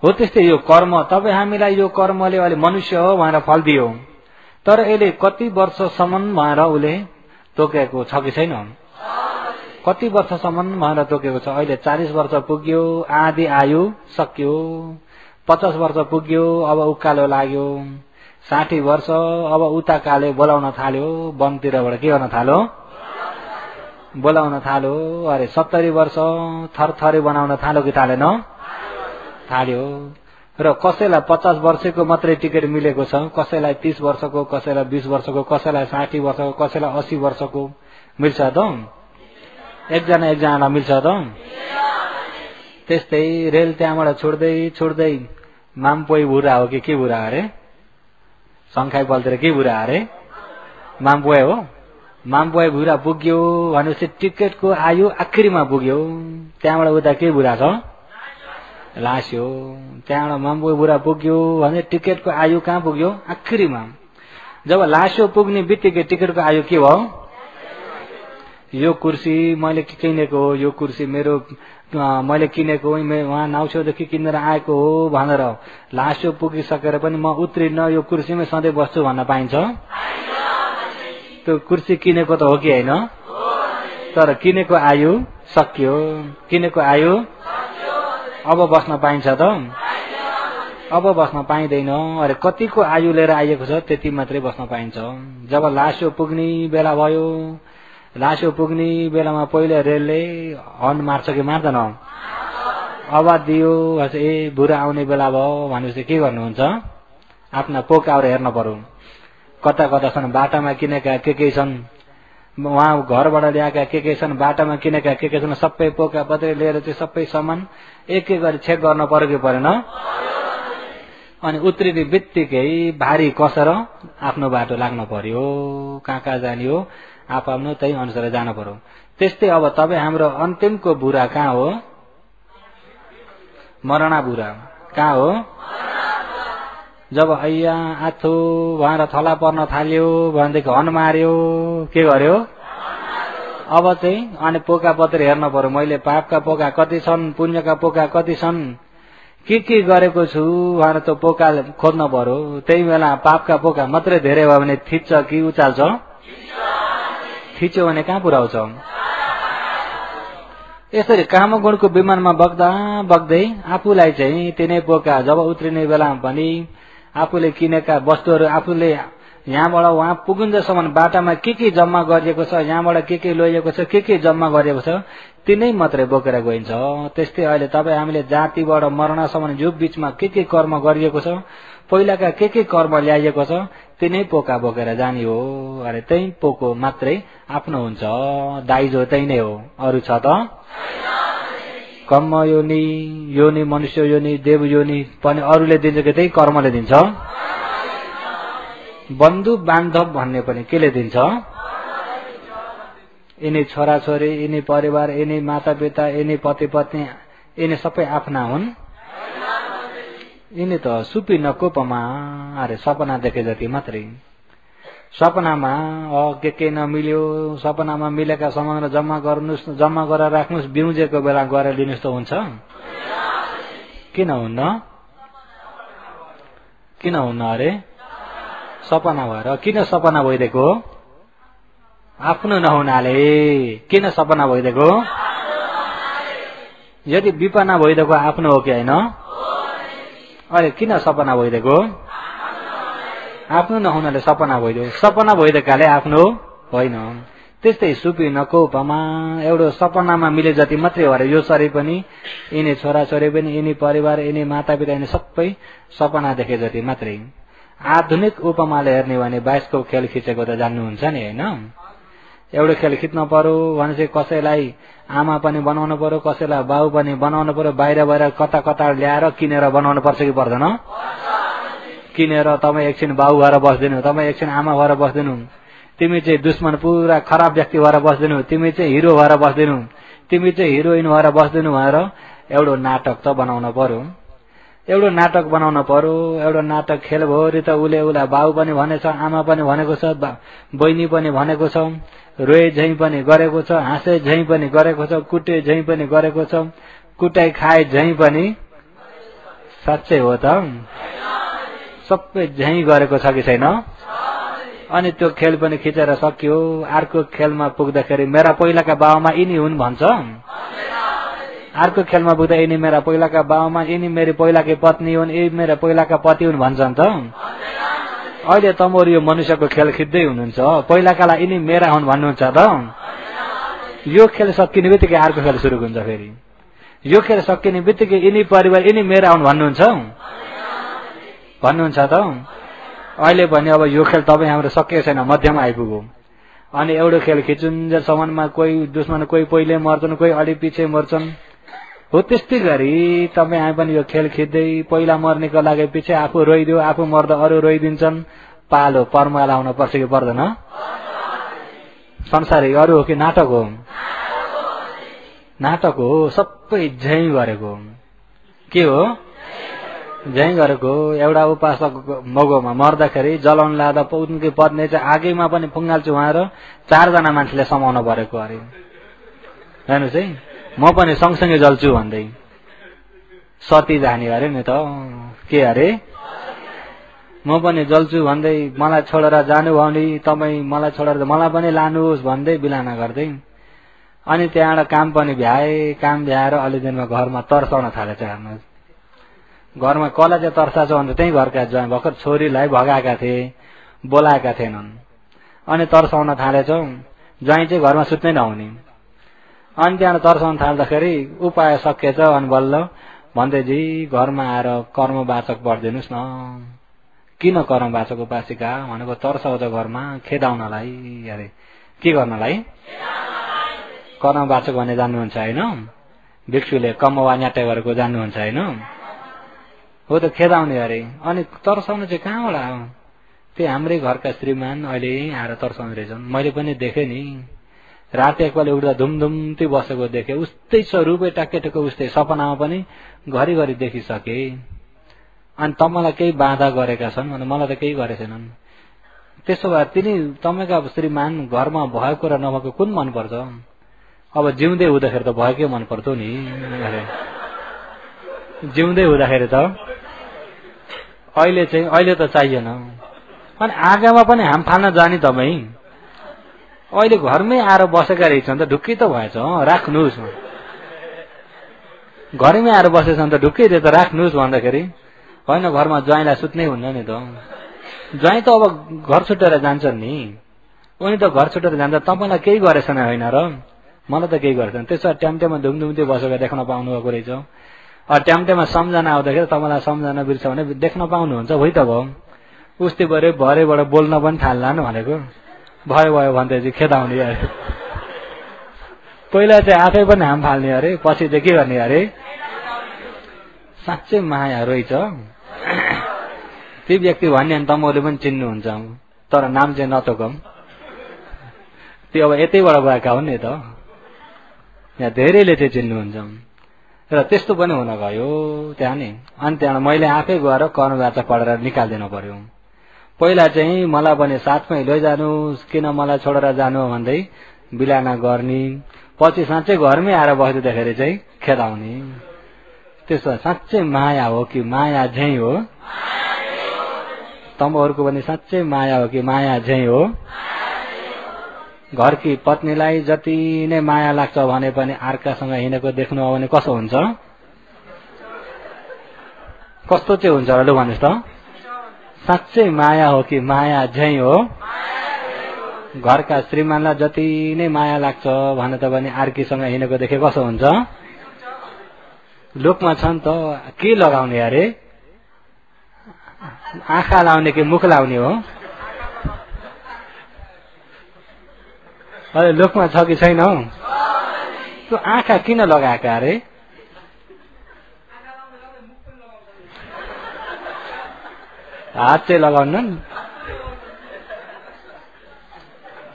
हो। त्यस्तै यो कर्म, तपाईँ हामीलाई यो कर्मले अहिले मनुष्य हो भनेर फल दियो, तर यसले कति वर्षसम्म भनेर उसले तोकेको छ कि छैन? कति वर्षसम्म भनेर तोकेको छ? अहिले 40 वर्ष पुग्यो, आधी आयु सक्यो। 50 वर्ष पुग्यो, अब उकालो लाग्यो। 60 वर्ष, अब उता काले बोलाउन थाल्यो। वनतिरबाट के गर्न थाल्यो? बोलाउन थाल्यो। अरे 70 वर्ष थरथरी बनाउन थाल्यो कि थालेन? थाल्यो। र कसैलाई 50 वर्षको मात्रै टिकट मिलेको छ, कसैलाई 30 वर्षको, कसैलाई 20 वर्षको, कसैलाई 60 वर्षको, कसैलाई 80 वर्षको मिल्छ त? एकजनालाई मिल्छ त? त्यस्तै रेल त्यहाँबाट छोड्दै छोड्दै मामपोई बुरा हो कि के बुरा अरे? संखाइ बलतिर के बुरा अरे? मामपोए हो। मामपोए बुरा पुग्यो भनेपछि टिकटको आयु आखिरीमा पुग्यो। त्यहाँबाट उता के बुरा छ? लास्यो। त्यहाँबाट मामपोए बुरा पुग्यो भने टिकटको आयु कहाँ पुग्यो? आखिरीमा। जब लास्यो पुग्ने बित्तिकै टिकटको आयु के भयो? यो कुर्सी मैले किनेको हो, यो कुर्सी मेरो मैले किनेको हो, उहाँ नाउछेउदेखि किनेर आएको हो भनेर लास्यो पुगिसकेर पनि म उत्रिन्न, यो कुर्सीमै सधैँ बस्छु भन्न पाइन्छ? त्यो कुर्सी किनेको त हो कि होइन? तर किनेको आयु सक्यो। किनेको आयु अब बस्न पाइन्छ त? अब बस्न पाइँदैन। अरे कतिको आयु लिएर आइएको छ त्यति मात्रै बस्न पाइन्छ। जब लास्यो पुग्ने बेला भयो, लास्यो पुग्ने बेलामा पहिले रेलले हर्न मार्छ कि मार्दैन? आवाज दियो, ए बुढा आउने बेला भयो भनेपछि के गर्नुहुन्छ? आफ्ना पोकाहरू हेर्न पर्यो। कता कता छन् बाटामा किनेका के छन्, उहाँ घरबाट ल्याएका के छन्, बाटामा किनेका के छन्, सबै पोका पत्रै लिएर चाहिँ सबै सामान एक एक गरी चेक गर्न पर्यो कि परेन? अनि उत्रिने बित्तिकै भारी कसेर आफ्नो बाटो लाग्न पर्यो। कहाँ जाने हो आफ्नो त्यही अनुसार जान पर्यो। त्यस्तै अब तपाईँ हाम्रो अन्तिमको बुरा कहाँ हो? मरणा बुरा कहाँ हो? जब अय्या आथो भनेर थला पर्न थाल्यो भनेदेखि हन मार्यो, के गर्यो? अब चाहिँ अनि पोका पत्र हेर्न पर्यो। मैले पापका पोका कति छन्, पुण्यका पोका कति छन्, के गरेको छु भनेर त्यो पोका खोज्न पर्यो। त्यही बेला पापका पोका मात्रै धेरै भयो भने थिच्छ कि उचाल्छ? थिच्यो भने कहाँ पुर्याउँछ? यसरी कामगुणको विमानमा बग्दा बग्दै आफूलाई चाहिँ तिनै पोका जब उत्रिने बेलामा पनि आफूले किनेका वस्तुहरू आफूले यहाँबाट वहाँ पुगुन्जेसम्म बाटामा के जम्मा गरिएको छ, यहाँबाट के लैएको छ, के जम्मा गरिएको छ, तिनै मात्रै बोकेर गइन्छ। त्यस्तै अहिले तपाईँ हामीले जातिबाट मरणसम्म जो बीचमा के कर्म गरिएको छ, पहिलाका के कर्म ल्याइएको छ, तिनै पोका बोकेर जाने हो। अरे त्यही पोको मात्रै आफ्नो हुन्छ, दाइजो त्यही नै हो, अरू छ त? कर्म योनि मनुष्य योनि देव योनि पनि अरूले दिन्छ कि त्यही कर्मले दिन्छ? बन्धु बान्धव भन्ने पनि केले दिन्छ? यिनी छोराछोरी, यिनी परिवार, यिनी माता पिता, यिनी पति पत्नी, यिनी सबै आफ्ना हुन्? यिनी त सुपी नकोपमा अरे सपना देखे जति मात्रै। सपनामा के नमिल्यो, सपनामा मिलेका सामान जम्मा गर्नुस्, जम्मा गरेर राख्नुस्, बिउजेको बेला गरेर लिनुस् त हुन्छ? किन हुन्न? किन हुन्न अरे? सपना भएर। किन सपना भइदिएको? आफ्नो नहुनाले। किन सपना भइदिएको? यदि विपना भइदिएको आफ्नो हो कि होइन? अरे किन सपना भइदिएको? आफ्नो नहुनाले सपना भइदियो। सपना भइदिएकाले आफ्नो होइन। त्यस्तै सुपी नकोपमा एउटा सपनामा मिले जति मात्रै हो अरे यो शरीर पनि, यिनी छोराछोरी पनि, यिनी परिवार, यिनी मातापिता, यिनी सबै सपना देखे जति मात्रै। आधुनिक उपमाले हेर्ने भने 22को खेल खिचेको त जान्नुहुन्छ नि होइन? एउटा खेल खिच्न पर्यो भने चाहिँ कसैलाई आमा पनि बनाउनु पर्यो, कसैलाई बाउ पनि बनाउनु पर्यो, बाहिर बाहिर कता कता ल्याएर किनेर बनाउनु पर्छ कि पर्दैन? किनेर तपाईँ एकछिन बाउ भएर बस्दिनु, तपाईँ एकछिन आमा भएर बस्दिनु, तिमी चाहिँ दुश्मन पुरा खराब व्यक्ति भएर बस्दिनु, तिमी चाहिँ हिरो भएर बस्दिनु, तिमी चाहिँ हिरोइन भएर बस्दिनु भनेर एउटा नाटक त बनाउन पर्यो। एउटा नाटक बनाउन पर्यो। एउटा नाटक खेलभरि त उसलाई बाउ पनि भनेछ, आमा पनि भनेको छ, बहिनी पनि भनेको छ, रोए झैँ पनि गरेको छ, हाँसे झैँ पनि गरेको छ, कुटे झैँ पनि गरेको छ, कुटाई खाए झैँ पनि। साँच्चै हो त? सबै झैँ गरेको छ कि छैन? अनि त्यो खेल पनि खिचेर सकियो। अर्को खेलमा पुग्दाखेरि मेरा पहिलाका बाबामा यिनी हुन् भन्छ। अर्को खेलमा पुग्दा यिनी मेरा पहिलाका बाबामा, यिनी मेरी पहिलाकी पत्नी हुन्, यी मेरा पहिलाका पति हुन् भन्छन् त। अहिले तमोर यो मनुष्यको खेल खिच्दै हुनुहुन्छ, पहिलाकालाई यिनी मेरा हुन् भन्नुहुन्छ त। यो खेल सकिने बित्तिकै अर्को खेल सुरु हुन्छ फेरि। यो खेल सकिने बित्तिकै यिनी परिवार, यिनी मेरा हुन् भन्नुहुन्छ त। अहिले भने अब यो खेल तपाईँ हाम्रो सकिएको छैन, मध्यमा आइपुग्यो। अनि एउटा खेल खिचुन्जेलसम्ममा कोही दुश्मन, कोही पहिले मर्छन्, कोही अलि पछि मर्छन्। हो त्यस्तै गरी तपाईँ आए पनि यो खेल खिच्दै पहिला मर्नेको लागि पछि आफू रोइदियो, आफू मर्दा अरू रोइदिन्छन्। पालो पर्मा लाउन पर्छ कि पर्दैन? संसारी अरू हो कि नाटक हो? नाटक हो। सबै झैँ गरेको के हो? झैँ गरेको। एउटा उपासक मगोमा मर्दाखेरि जलाउन लाँदा उनकी पत्नी चाहिँ आगैमा पनि फुङ्गाल चुहाएर 4 जना मान्छेले समाउन परेको अरे। हेर्नुहोस् है, म पनि सँगसँगै जल्छु भन्दै सती जाने अरे नि त। के अरे? म पनि जल्छु भन्दै मलाई छोडेर जानुभयो नि, तपाईँ मलाई छोडेर मलाई पनि लानुहोस् भन्दै बिलाना गर्दै। अनि त्यहाँबाट काम पनि भ्याए। काम भ्याएर अलि दिनमा घरमा तर्साउन थालेछ। हेर्नुहोस्, घरमा कसलाई चाहिँ तर्सा छ भने त्यही घरका ज्वाइँ भर्खर छोरीलाई भगाएका थिए, बोलाएका थिएनन्। अनि तर्साउन थालेछ। ज्वाइँ चाहिँ घरमा सुत्नै नहुने। अनि त्यहाँबाट तर्साउन थाल्दाखेरि उपाय सकिएछ। अनि बल्ल भन्दैजी घरमा आएर कर्मवाचक पढिदिनुहोस् न। किन कर्मवाचक उपासिका भनेको? तर्साउँछ घरमा खेदाउनलाई अरे। के गर्नलाई? कर्मवाचक भन्ने जान्नुहुन्छ होइन? भिक्षुले कमवा न्याटे गरेको जान्नुहुन्छ होइन? हो त, खेदाउने अरे। अनि तर्साउनु चाहिँ कहाँबाट आयो? त्यो हाम्रै घरका श्रीमान अहिले आएर तर्साउने रहेछन्। मैले पनि देखेँ नि, राति एकपल्ट उठ्दा धुमधुम्ती बसेको देखेँ। उस्तै स्वरूपै टाकेटुको उस्तै सपनामा पनि घरिघरि देखिसके। अनि तपाईँलाई केही बाधा गरेका छन् भने मलाई त केही गरेछैनन्। त्यसो भए तिनी तपाईँका श्रीमान घरमा भएको र नभएको कुन मनपर्छ? अब जिउँदै हुँदाखेरि त भएकै मन पर्थ्यो नि अरे। जिउँदै हुँदाखेरि त अहिले त चाहिएन। अनि आगामा पनि हाम फाल्न जाने तपाईँ अहिले घरमै आएर बसेका रहेछन् त ढुक्कै त भएछ। राख्नुहोस्, घरमै आएर बसेछन् त ढुक्कै दिए त राख्नुहोस् भन्दाखेरि होइन, घरमा ज्वाइँलाई सुत्नै हुन्न नि त। ज्वाइँ त अब घर छुटेर जान्छन् नि, उनी त घर छुटेर जान्छ। तपाईँलाई केही गरेछन् होइन र? मलाई त केही गरेछन्। त्यसो ट्याम्टेमा धुमधुम्ती बसेर देख्न पाउनुभएको रहेछ। ट्याम्टेमा सम्झना आउँदाखेरि तपाईँलाई सम्झना बिर्छ भने देख्न पाउनुहुन्छ। होइ त भयो, उस्तै गरे भरेबाट बोल्न पनि थाल्लान् भनेको। भयो भन्दै चाहिँ खेदाउने अरे। पहिला चाहिँ आफै पनि हाम फाल्ने अरे, पछि चाहिँ के गर्ने अरे? साँच्चै माया रहेछ। ती व्यक्ति भन्ने भने तपाईँले पनि चिन्नुहुन्छ, तर नाम चाहिँ नतोकम। त्यो अब यतैबाट गएका हुन् नि त। यहाँ धेरैले चाहिँ चिन्नुहुन्छ। र त्यस्तो पनि हुन गयो त्यहाँ नि। अनि त्यहाँ मैले आफै गएर कर्मवाचा पढेर निकाल्दिनु पर्यो। पहिला चाहिँ मलाई भने साथमै लैजानुस्, किन मलाई छोडेर जानु भन्दै बिलाना गर्ने, पछि साँच्चै घरमै आएर बस्दैखेरि चाहिँ खेदाउने। त्यसो साँच्चै माया हो कि माया झैं हो? तमहरूको पनि साँच्चै माया हो कि माया झैं हो? घरकी पत्नीलाई जति नै माया लाग्छ भने पनि अर्कासँग हिँडेको देख्नु हो भने कसो हुन्छ? कस्तो चाहिँ हुन्छ लु भन्नुहोस् त? साँच्चै माया हो कि माया झैं हो? घरका श्रीमानलाई जति नै माया लाग्छ भने त पनि अर्कीसँग हिँडेको देखे कसो हुन्छ? लोकमा छन् त के लगाउने अरे? आँखा लाउने कि मुख लाउने हो? अरे लोकमा छ कि छैन? त्यो आँखा किन लगाएका अरे? हात चाहिँ लगाउन।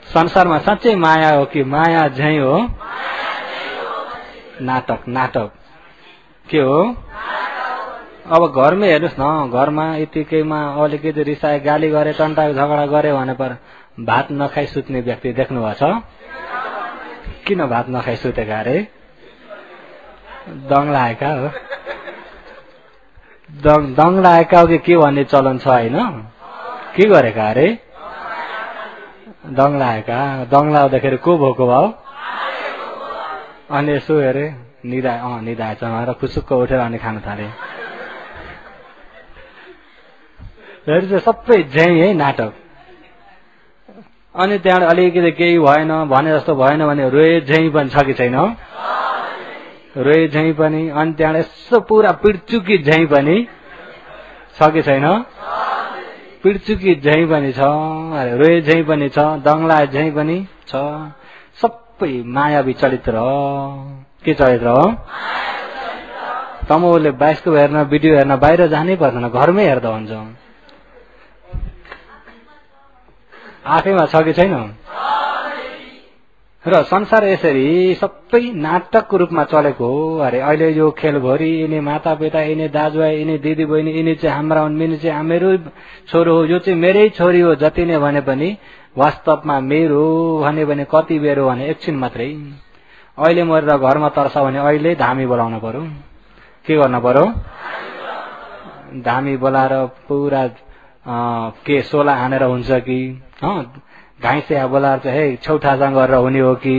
संसारमा साँच्चै माया हो कि माया झैं हो? नाटक नाटक के हो? अब घरमै हेर्नुहोस् न, घरमा यतिकैमा अलिकति रिसाए गाली गरे टन्टा झगडा गरे भने पर भात नखाई सुत्ने व्यक्ति देख्नु भएको छ? किन भात नखाई सुतेका अरे? दङ लागेका हो। दङ लागेका हो कि के भन्ने चलन छ होइन? के गरेका अरे? दङ लागेका। दङ लाग्दाखेरि को भोको भयो? अनि यसो हेरे निदाएछ र खुसुक्क उठेर अनि खान थाले। सबै झैं है नाटक। अनि त्यहाँ अलिकति केही भएन भने जस्तो भएन भने रोए झैं पनि छ कि छैन? रोए झैं पनि। अनि त्यहाँ यसो पुरा पिडचुकी झैं पनि छ कि छैन? पिडचुकी झैं पनि छ, रोए झैं पनि छ, दङला झैं पनि छ। सबै मायावी चरित्र। के चरित्र हो? तमोले बाइस्कोप हेर्न भिडियो हेर्न बाहिर जानै पर्दैन, घरमै हेर्दा हुन्छ। आफैमा छ कि छैन? र संसार यसरी सबै नाटकको रूपमा चलेको हो। अरे अहिले यो खेलभरि यिनी माता पिता, यिनी दाजुभाइ, यिनी दिदी बहिनी, यिनी चाहिँ हाम्रा हुन्, यिनी चाहिँ मेरो छोरो हो, यो चाहिँ मेरै छोरी हो जति नै भने पनि वास्तवमा मेरो भने पनि कति बेर हो भने एकछिन मात्रै। अहिले मरेर घरमा तर्छ भने अहिले धामी बोलाउनु पर्यो। के गर्नु पर्यो? धामी बोलाएर पुरा के सोला हानेर हुन्छ कि घाइसिया बोलाएर चाहिँ हे छौठासँग गरेर हुने हो कि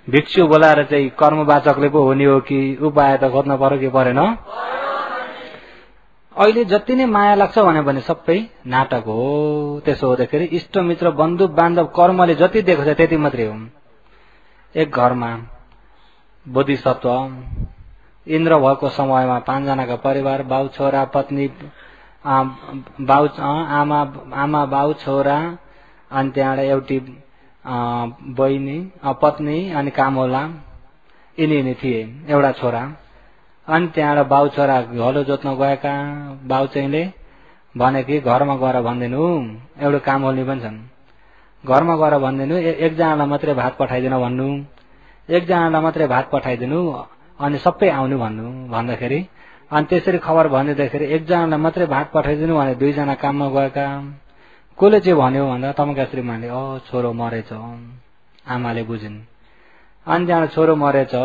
भिक्षु बोलाएर चाहिँ कर्मवाचकले पो हुने हो कि? उपाय त खोज्न पर्यो कि परेन? अहिले जति नै माया लाग्छ भने पनि सबै नाटक हो। त्यसो हुँदाखेरि इष्टमित्र बन्धु बान्धव कर्मले जति दिएको छ त्यति मात्रै हो। एक घरमा बोधिसत्व इन्द्र भएको समयमा 5 जनाका परिवार, बाउ छोरा पत्नी, आमा बाउ छोरा, अनि त्यहाँबाट एउटी बहिनी पत्नी अनि कामोला, यिनी थिए, एउटा छोरा। अनि त्यहाँबाट बाउ छोरा हलो जोत्न गएका। बाउ चाहिँले भने कि घरमा गएर भनिदिनु, एउटा कामोल्नी पनि छन्, घरमा गएर भनिदिनु एकजनालाई मात्रै भात पठाइदिनु भन्नु, एकजनालाई मात्रै भात पठाइदिनु अनि सबै आउनु भन्नु। भन्दाखेरि अनि त्यसरी खबर भनिदिँदाखेरि एकजनालाई मात्रै भात पठाइदिनु भने 2 जना काममा गएका। कसले चाहिँ भन्यो भन्दा तमका श्रीमानले छोरो मरेछ, आमाले बुझिन्। अनि त्यहाँ छोरो मरेछ,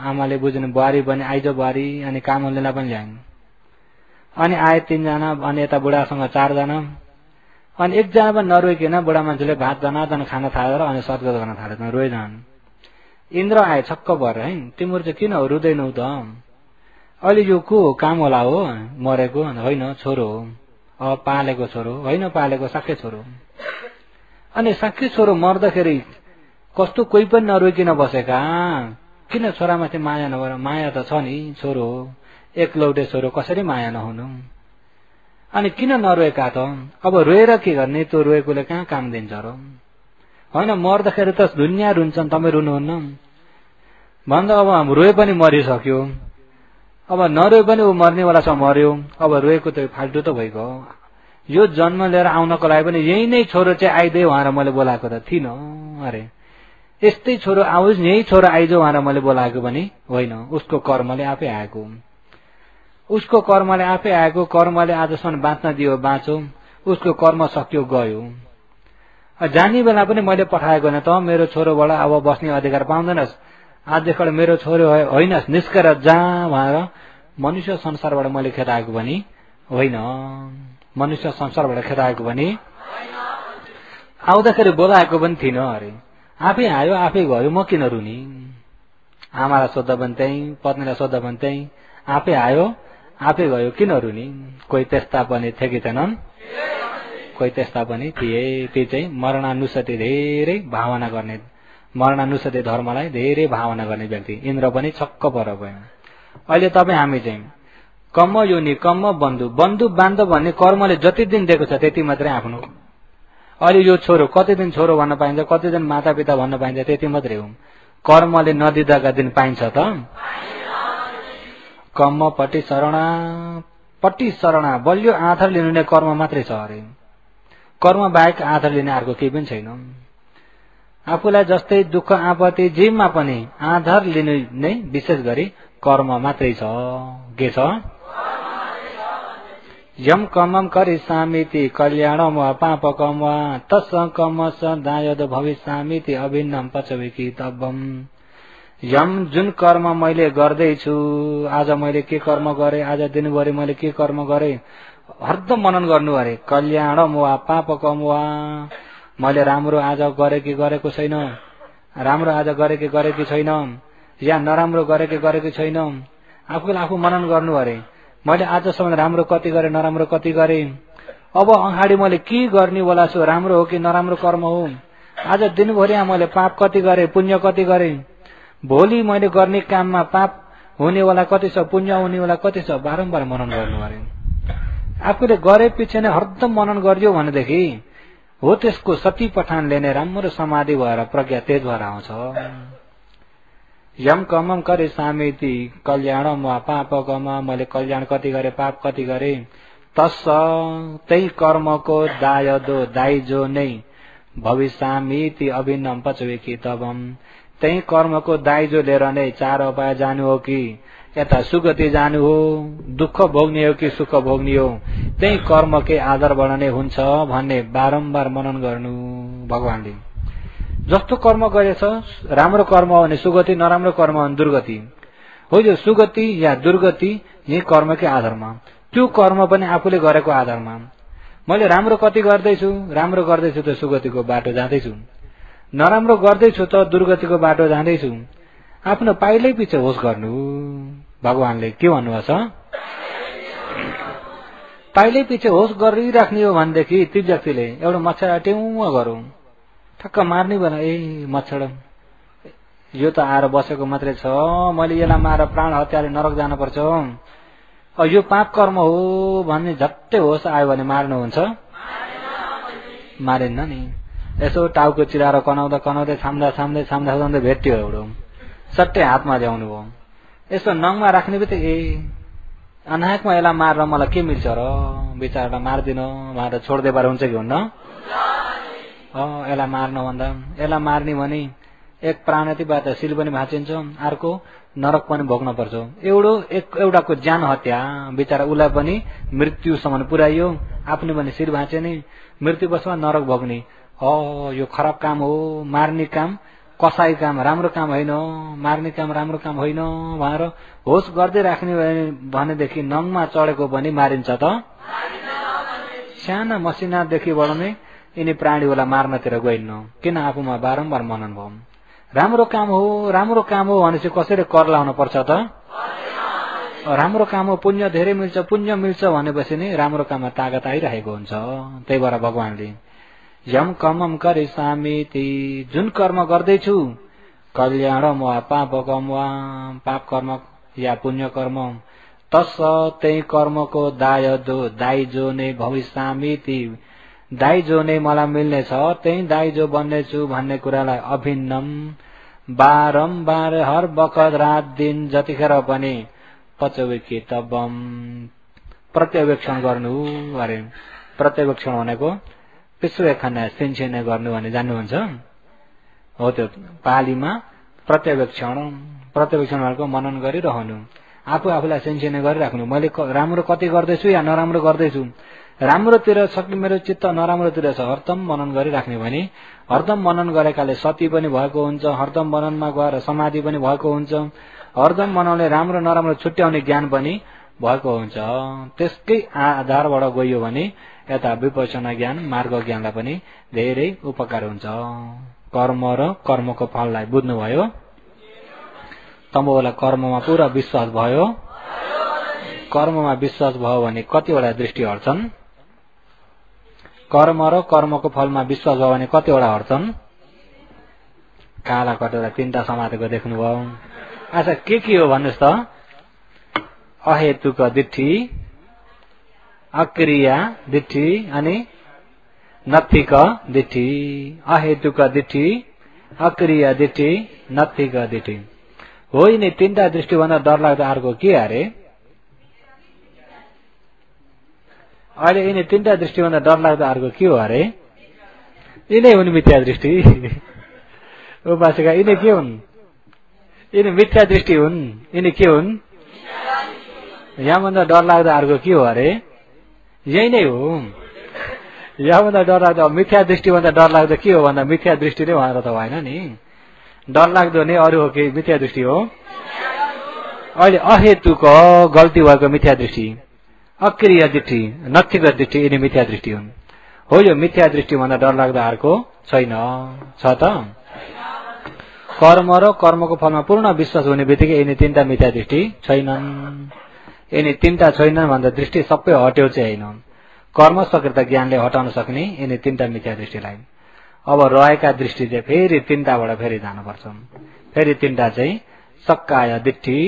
आमाले बुझिन्। बुहारी पनि आइज बुहारी, अनि कामोल्नेलाई पनि ल्याइन्। अनि आए 3 जना, अनि यता बुढासँग 4 जना। अनि एकजना पनि नरोइकन बुढा मान्छेले भात दनादन खान थालेर अनि सद्गत गर्न थाले, रोइजान्। इन्द्र आए छक्क भएर, है तिम्रो चाहिँ किन रुँदैनौ त? अहिले यो को काम होला हो मरेको? होइन छोरो हो, पालेको छोरो होइन, पालेको साक्कै छोरो। अनि साक्कै छोरो मर्दाखेरि कस्तो कोही पनि नरोइकन बसेका? किन छोरामाथि माया नगर? माया त छ नि, छोरो हो, एकलौटे छोरो, कसरी माया नहुनु? अनि किन नरोएका त? अब रोएर के गर्ने? त्यो रोएकोले कहाँ काम दिन्छ र? होइन मर्दाखेरि त दुनियाँ रुन्छन्, तपाईँ रुनुहुन्न भन्दा अब रोए पनि मरिसक्यो, अब नरोए पनि ऊ मर्नेवाला छ, मर्यो। अब रोएको त फाल्टु त भइगयो। यो जन्म लिएर आउनको लागि पनि यही नै छोरो चाहिँ आइदे भनेर मैले बोलाएको त थिइनँ। अरे यस्तै छोरो आओस् यही छोरो आइजो भनेर मैले बोलाएको पनि होइन, उसको कर्मले आफै आएको, उसको कर्मले आफै आएको। कर्मले आजसम्म बाँच्न दियो बाँचो, उसको कर्म सक्यो गयो। जाने बेला पनि मैले पठाएको होइन, त मेरो छोरोबाट अब बस्ने अधिकार पाउँदैनस्, आजदेखि मेरो छोरो होइनस्, निस्केर जा भनेर मनुष्य संसारबाट मैले खेदाएको पनि होइन, मनुष्य संसारबाट खेदाएको पनि आउँदाखेरि बोलाएको पनि थिइन अरे। आफै आयो आफै गयो, म किन रुनी? आमालाई सोद्धा पनि त्यही, पत्नीलाई सोद्धा पनि त्यही, आफै आयो आफै गयो, किन रुनी? कोही त्यस्ता पनि थिए कि थिएनन्? कोही त्यस्ता पनि थिए। ती चाहिँ मरणानुसति धेरै भावना गर्ने, मरणानुसति धर्मलाई धेरै भावना गर्ने व्यक्ति। इन्द्र पनि छक्क पर गयो। अहिले तपाईँ हामी चाहिँ कम्म योनि कम्म बन्धु, बन्धु बान्धव भन्ने कर्मले जति दिन दिएको छ त्यति मात्रै आफ्नो। अहिले यो छोरो कति दिन छोरो भन्न पाइन्छ, कति दिन माता पिता भन्न पाइन्छ, त्यति मात्रै हो। कर्मले नदिँदाका दिन पाइन्छ त? कर्मपट्टि शरणा बलियो आधार लिनु कर्म मात्रै छ अरे। कर्म बाहेक आधार लिने अर्को केही पनि छैन। आफूलाई जस्तै दुःख आपत्ति जेमा पनि आधार लिनु नै विशेष गरी कर्म मात्रै छ। के छ? यम कर्मम करिष्यामीति कल्याणम वा पापकम वा तत्सकम सदायद भविष्यामीति अभिन्नम पचविकितव्यम। यम जुन कर्म मैले गर्दैछु, आज मैले के कर्म गरेँ, आज दिनभरि मैले के कर्म गरेँ, हरदम मनन गर्नु अरे। कल्याणम वा पापकम वा, मैले राम्रो आज गरे कि गरेको छैन, राम्रो आज गरे कि गरेकी छैन, या नराम्रो गरे कि गरेकी छैन, आफूले आफू मनन गर्नु अरे। मैले आजसम्म राम्रो कति गरेँ, नराम्रो कति गरेँ, अब अगाडि मैले के गर्ने वाला छु, राम्रो हो कि नराम्रो कर्म हो, आज दिनभरि मैले पाप कति गरेँ, पुण्य कति गरेँ, भोलि मैले गर्ने काममा पाप हुनेवाला कति छ, पुण्य हुनेवाला कति छ, बारम्बार मनन गर्नु अरे। आफूले गरे पछि नै हरदम मनन गरियो भनेदेखि हो त्यसको सती पठानले नै राम्रो समाधि भएर प्रज्ञा तेज भएर आउँछ। यम कर्मम करिष्यामीति कल्याणम वा पापकम, मैले कल्याण कति गरे, पाप कति गरे, तस्स त्यही कर्मको दाइजो नै भविष्यामीति अभिन्नम पचविकितव्यम। त्यही कर्मको दाइजो लिएर नै चार उपाय जानु हो कि यता सुगति जानु हो, दुःख भोग्ने हो कि सुख भोग्ने हो, त्यही कर्मकै आधारबाट नै हुन्छ भन्ने बारम्बार मनन गर्नु। भगवानले जस्तो कर्म गरेछ, राम्रो कर्म हो भने सुगति, नराम्रो कर्म हो भने दुर्गति हो। यो सुगति या दुर्गति यही कर्मकै आधारमा, त्यो कर्म पनि आफूले गरेको आधारमा। मैले राम्रो कति गर्दैछु, राम्रो गर्दैछु त सुगतिको बाटो जाँदैछु, नराम्रो गर्दैछु त दुर्गतिको बाटो जाँदैछु। आफ्नो पाइलै पछि होस गर्नु। भगवानले के भन्नुभएको छ? पाइलै पछि होस गरिराख्ने हो भनेदेखि ती व्यक्तिले एउटा मच्छर टेउवा गरौँ, ठक्क मार्ने भन, ए मच्छर यो त आएर बसेको मात्रै छ, मैले यसलाई मारेर प्राण हत्याले नरक जानुपर्छ, यो पाप कर्म हो भन्ने झट्टै होस आयो भने मार्नुहुन्छ? मारिन्न नि। यसो टाउको चिराएर कनाउँदा कनाउँदै छाम्दा भेट्यो एउटा, सट्टै हातमा ल्याउनु भयो। यसो नङमा राख्ने बित्तिकै ए अनाहकमा यसलाई मारेर मलाई के मिल्छ र, बिचारालाई मार्दिन भनेर छोड्दै बार हुन्छ कि हुन्न? यसलाई मार्नुभन्दा यसलाई मार्ने भने एक प्राणतिबाट शिर पनि भाँचिन्छ, अर्को नरक पनि भोग्न पर्छ। एउटाको ज्यान हत्या, बिचारा उसलाई पनि मृत्युसम्म पुर्याइयो, आफ्नो पनि शिर भाँचे नि, मृत्युवशमा नरक भोग्ने। यो खराब काम हो, मार्ने काम कसाई काम राम्रो काम होइन, मार्ने काम राम्रो काम होइन भनेर होस गर्दै राख्ने भनेदेखि नङमा चढेको पनि मारिन्छ त? साना मसिनादेखिबाट नै यिनी प्राणीहरूलाई मार्नतिर गइन्न। किन? आफूमा बारम्बार मनन भयो। राम्रो काम हो भनेपछि कसरी कर लाउन पर्छ त? राम्रो काम हो, पुण्य धेरै मिल्छ, पुण्य मिल्छ भनेपछि नै राम्रो काममा तागत आइरहेको हुन्छ। त्यही भएर भगवानले यम कर्मम करिष्यामीति, जुन कर्म गर्दैछु, कल्याणम वा पापकम वा पाप कर्म या पुण्य कर्म, तस त्यही कर्मको दाइजो नै भविष्यामीति, दाइजो नै मलाई मिल्नेछ, त्यही दाइजो बन्नेछु भन्ने कुरालाई अभिन्नम बारम्बार हर बखत रात दिन जतिखेर पनि पचविकितव्यम प्रत्यवेक्षण गर्नु अरे। प्रत्यवेक्षण भनेको विश्व खन्ने सिन्सिने गर्नु भने जान्नुहुन्छ? हो त्यो पालीमा प्रत्यवेक्षण भनेको मनन गरिरहनु, आफू आफूलाई सेन्सिने गरिराख्नु। मैले राम्रो कति गर्दैछु या नराम्रो गर्दैछु, राम्रोतिर छ कि मेरो चित्त नराम्रोतिर छ, हरदम मनन गरिराख्ने भने हरदम मनन गरेकाले सती पनि भएको हुन्छ, हरदम मननमा गएर समाधि पनि भएको हुन्छ, हरदम मननले राम्रो नराम्रो छुट्याउने ज्ञान पनि भएको हुन्छ। त्यसकै आधारबाट गइयो भने यता विपश्यना ज्ञान मार्ग ज्ञानलाई पनि धेरै उपकार हुन्छ। कर्म र कर्मको फललाई बुझ्नुभयो, तम्बोलाई कर्ममा पूरा विश्वास भयो। कर्ममा विश्वास भयो भने कतिवटा दृष्टि हट्छन्? कर्म र कर्मको फलमा विश्वास भयो भने कतिवटा हट्छन्? काला कटोरा 3टा समातेको देख्नुभयो। अच्छा के हो भन्नुहोस् त? अहेतुक दिट्ठी, अक्रिया दिट्ठी अनि नत्थिक दिट्ठी। अहेतुक दिट्ठी, अक्रिया दिट्ठी, नत्थिक दिट्ठी। हो यिनी 3टा दृष्टिभन्दा डरलाग्दो अर्को के अरे? अहिले यिनी 3टा दृष्टिभन्दा डरलाग्दो अर्को के हो अरे? यिनै हुन् मिथ्या दृष्टि। उपासका यिनी के हुन्? यिनी मिथ्या दृष्टि हुन्। यिनी के हुन्? यहाँभन्दा डरलाग्दो अर्को के हो अरे? यही नै हो। यहाँभन्दा डरलाग्दो मिथ्या दृष्टिभन्दा डरलाग्दो के हो भन्दा मिथ्या दृष्टि नै भनेर त भएन नि। डरलाग्दो नै अरू हो कि मिथ्या दृष्टि हो? अहिले अहेतुक गल्ती भएको मिथ्या दृष्टि, अक्रिय दृष्टि, नत्थिक दृष्टि, यिनी मिथ्या दृष्टि हुन्। हो यो मिथ्या दृष्टिभन्दा डरलाग्दो अर्को छैन, छ त? कर्म र कर्मको फलमा पूर्ण विश्वास हुने बित्तिकै यिनी 3टा मिथ्या दृष्टि छैनन्। यिनी 3टा छैनन् भन्दा दृष्टि सबै हट्यो चाहिँ होइन। कर्म सकृत ज्ञानले हटाउन सक्ने यिनी 3टा मिथ्या दृष्टिलाई। अब रहेका दृष्टि चाहिँ फेरि 3टाबाट फेरि जानुपर्छ। फेरि 3टा चाहिँ सक्काय दिट्ठी,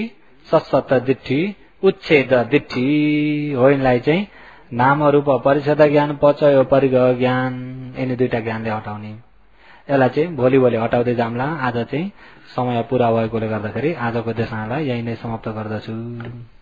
सत्सत दिट्ठी, उच्छेद दिट्ठी हो। यिनलाई चाहिँ नाम रूप परिच्छेद ज्ञान, पचयो परिग्रह ज्ञान, यिनी 2टा ज्ञानले हटाउने। यसलाई चाहिँ भोलि हटाउँदै जाम्ला। आज चाहिँ समय पूरा भएकोले गर्दाखेरि आजको देशनालाई यही नै समाप्त गर्दछु।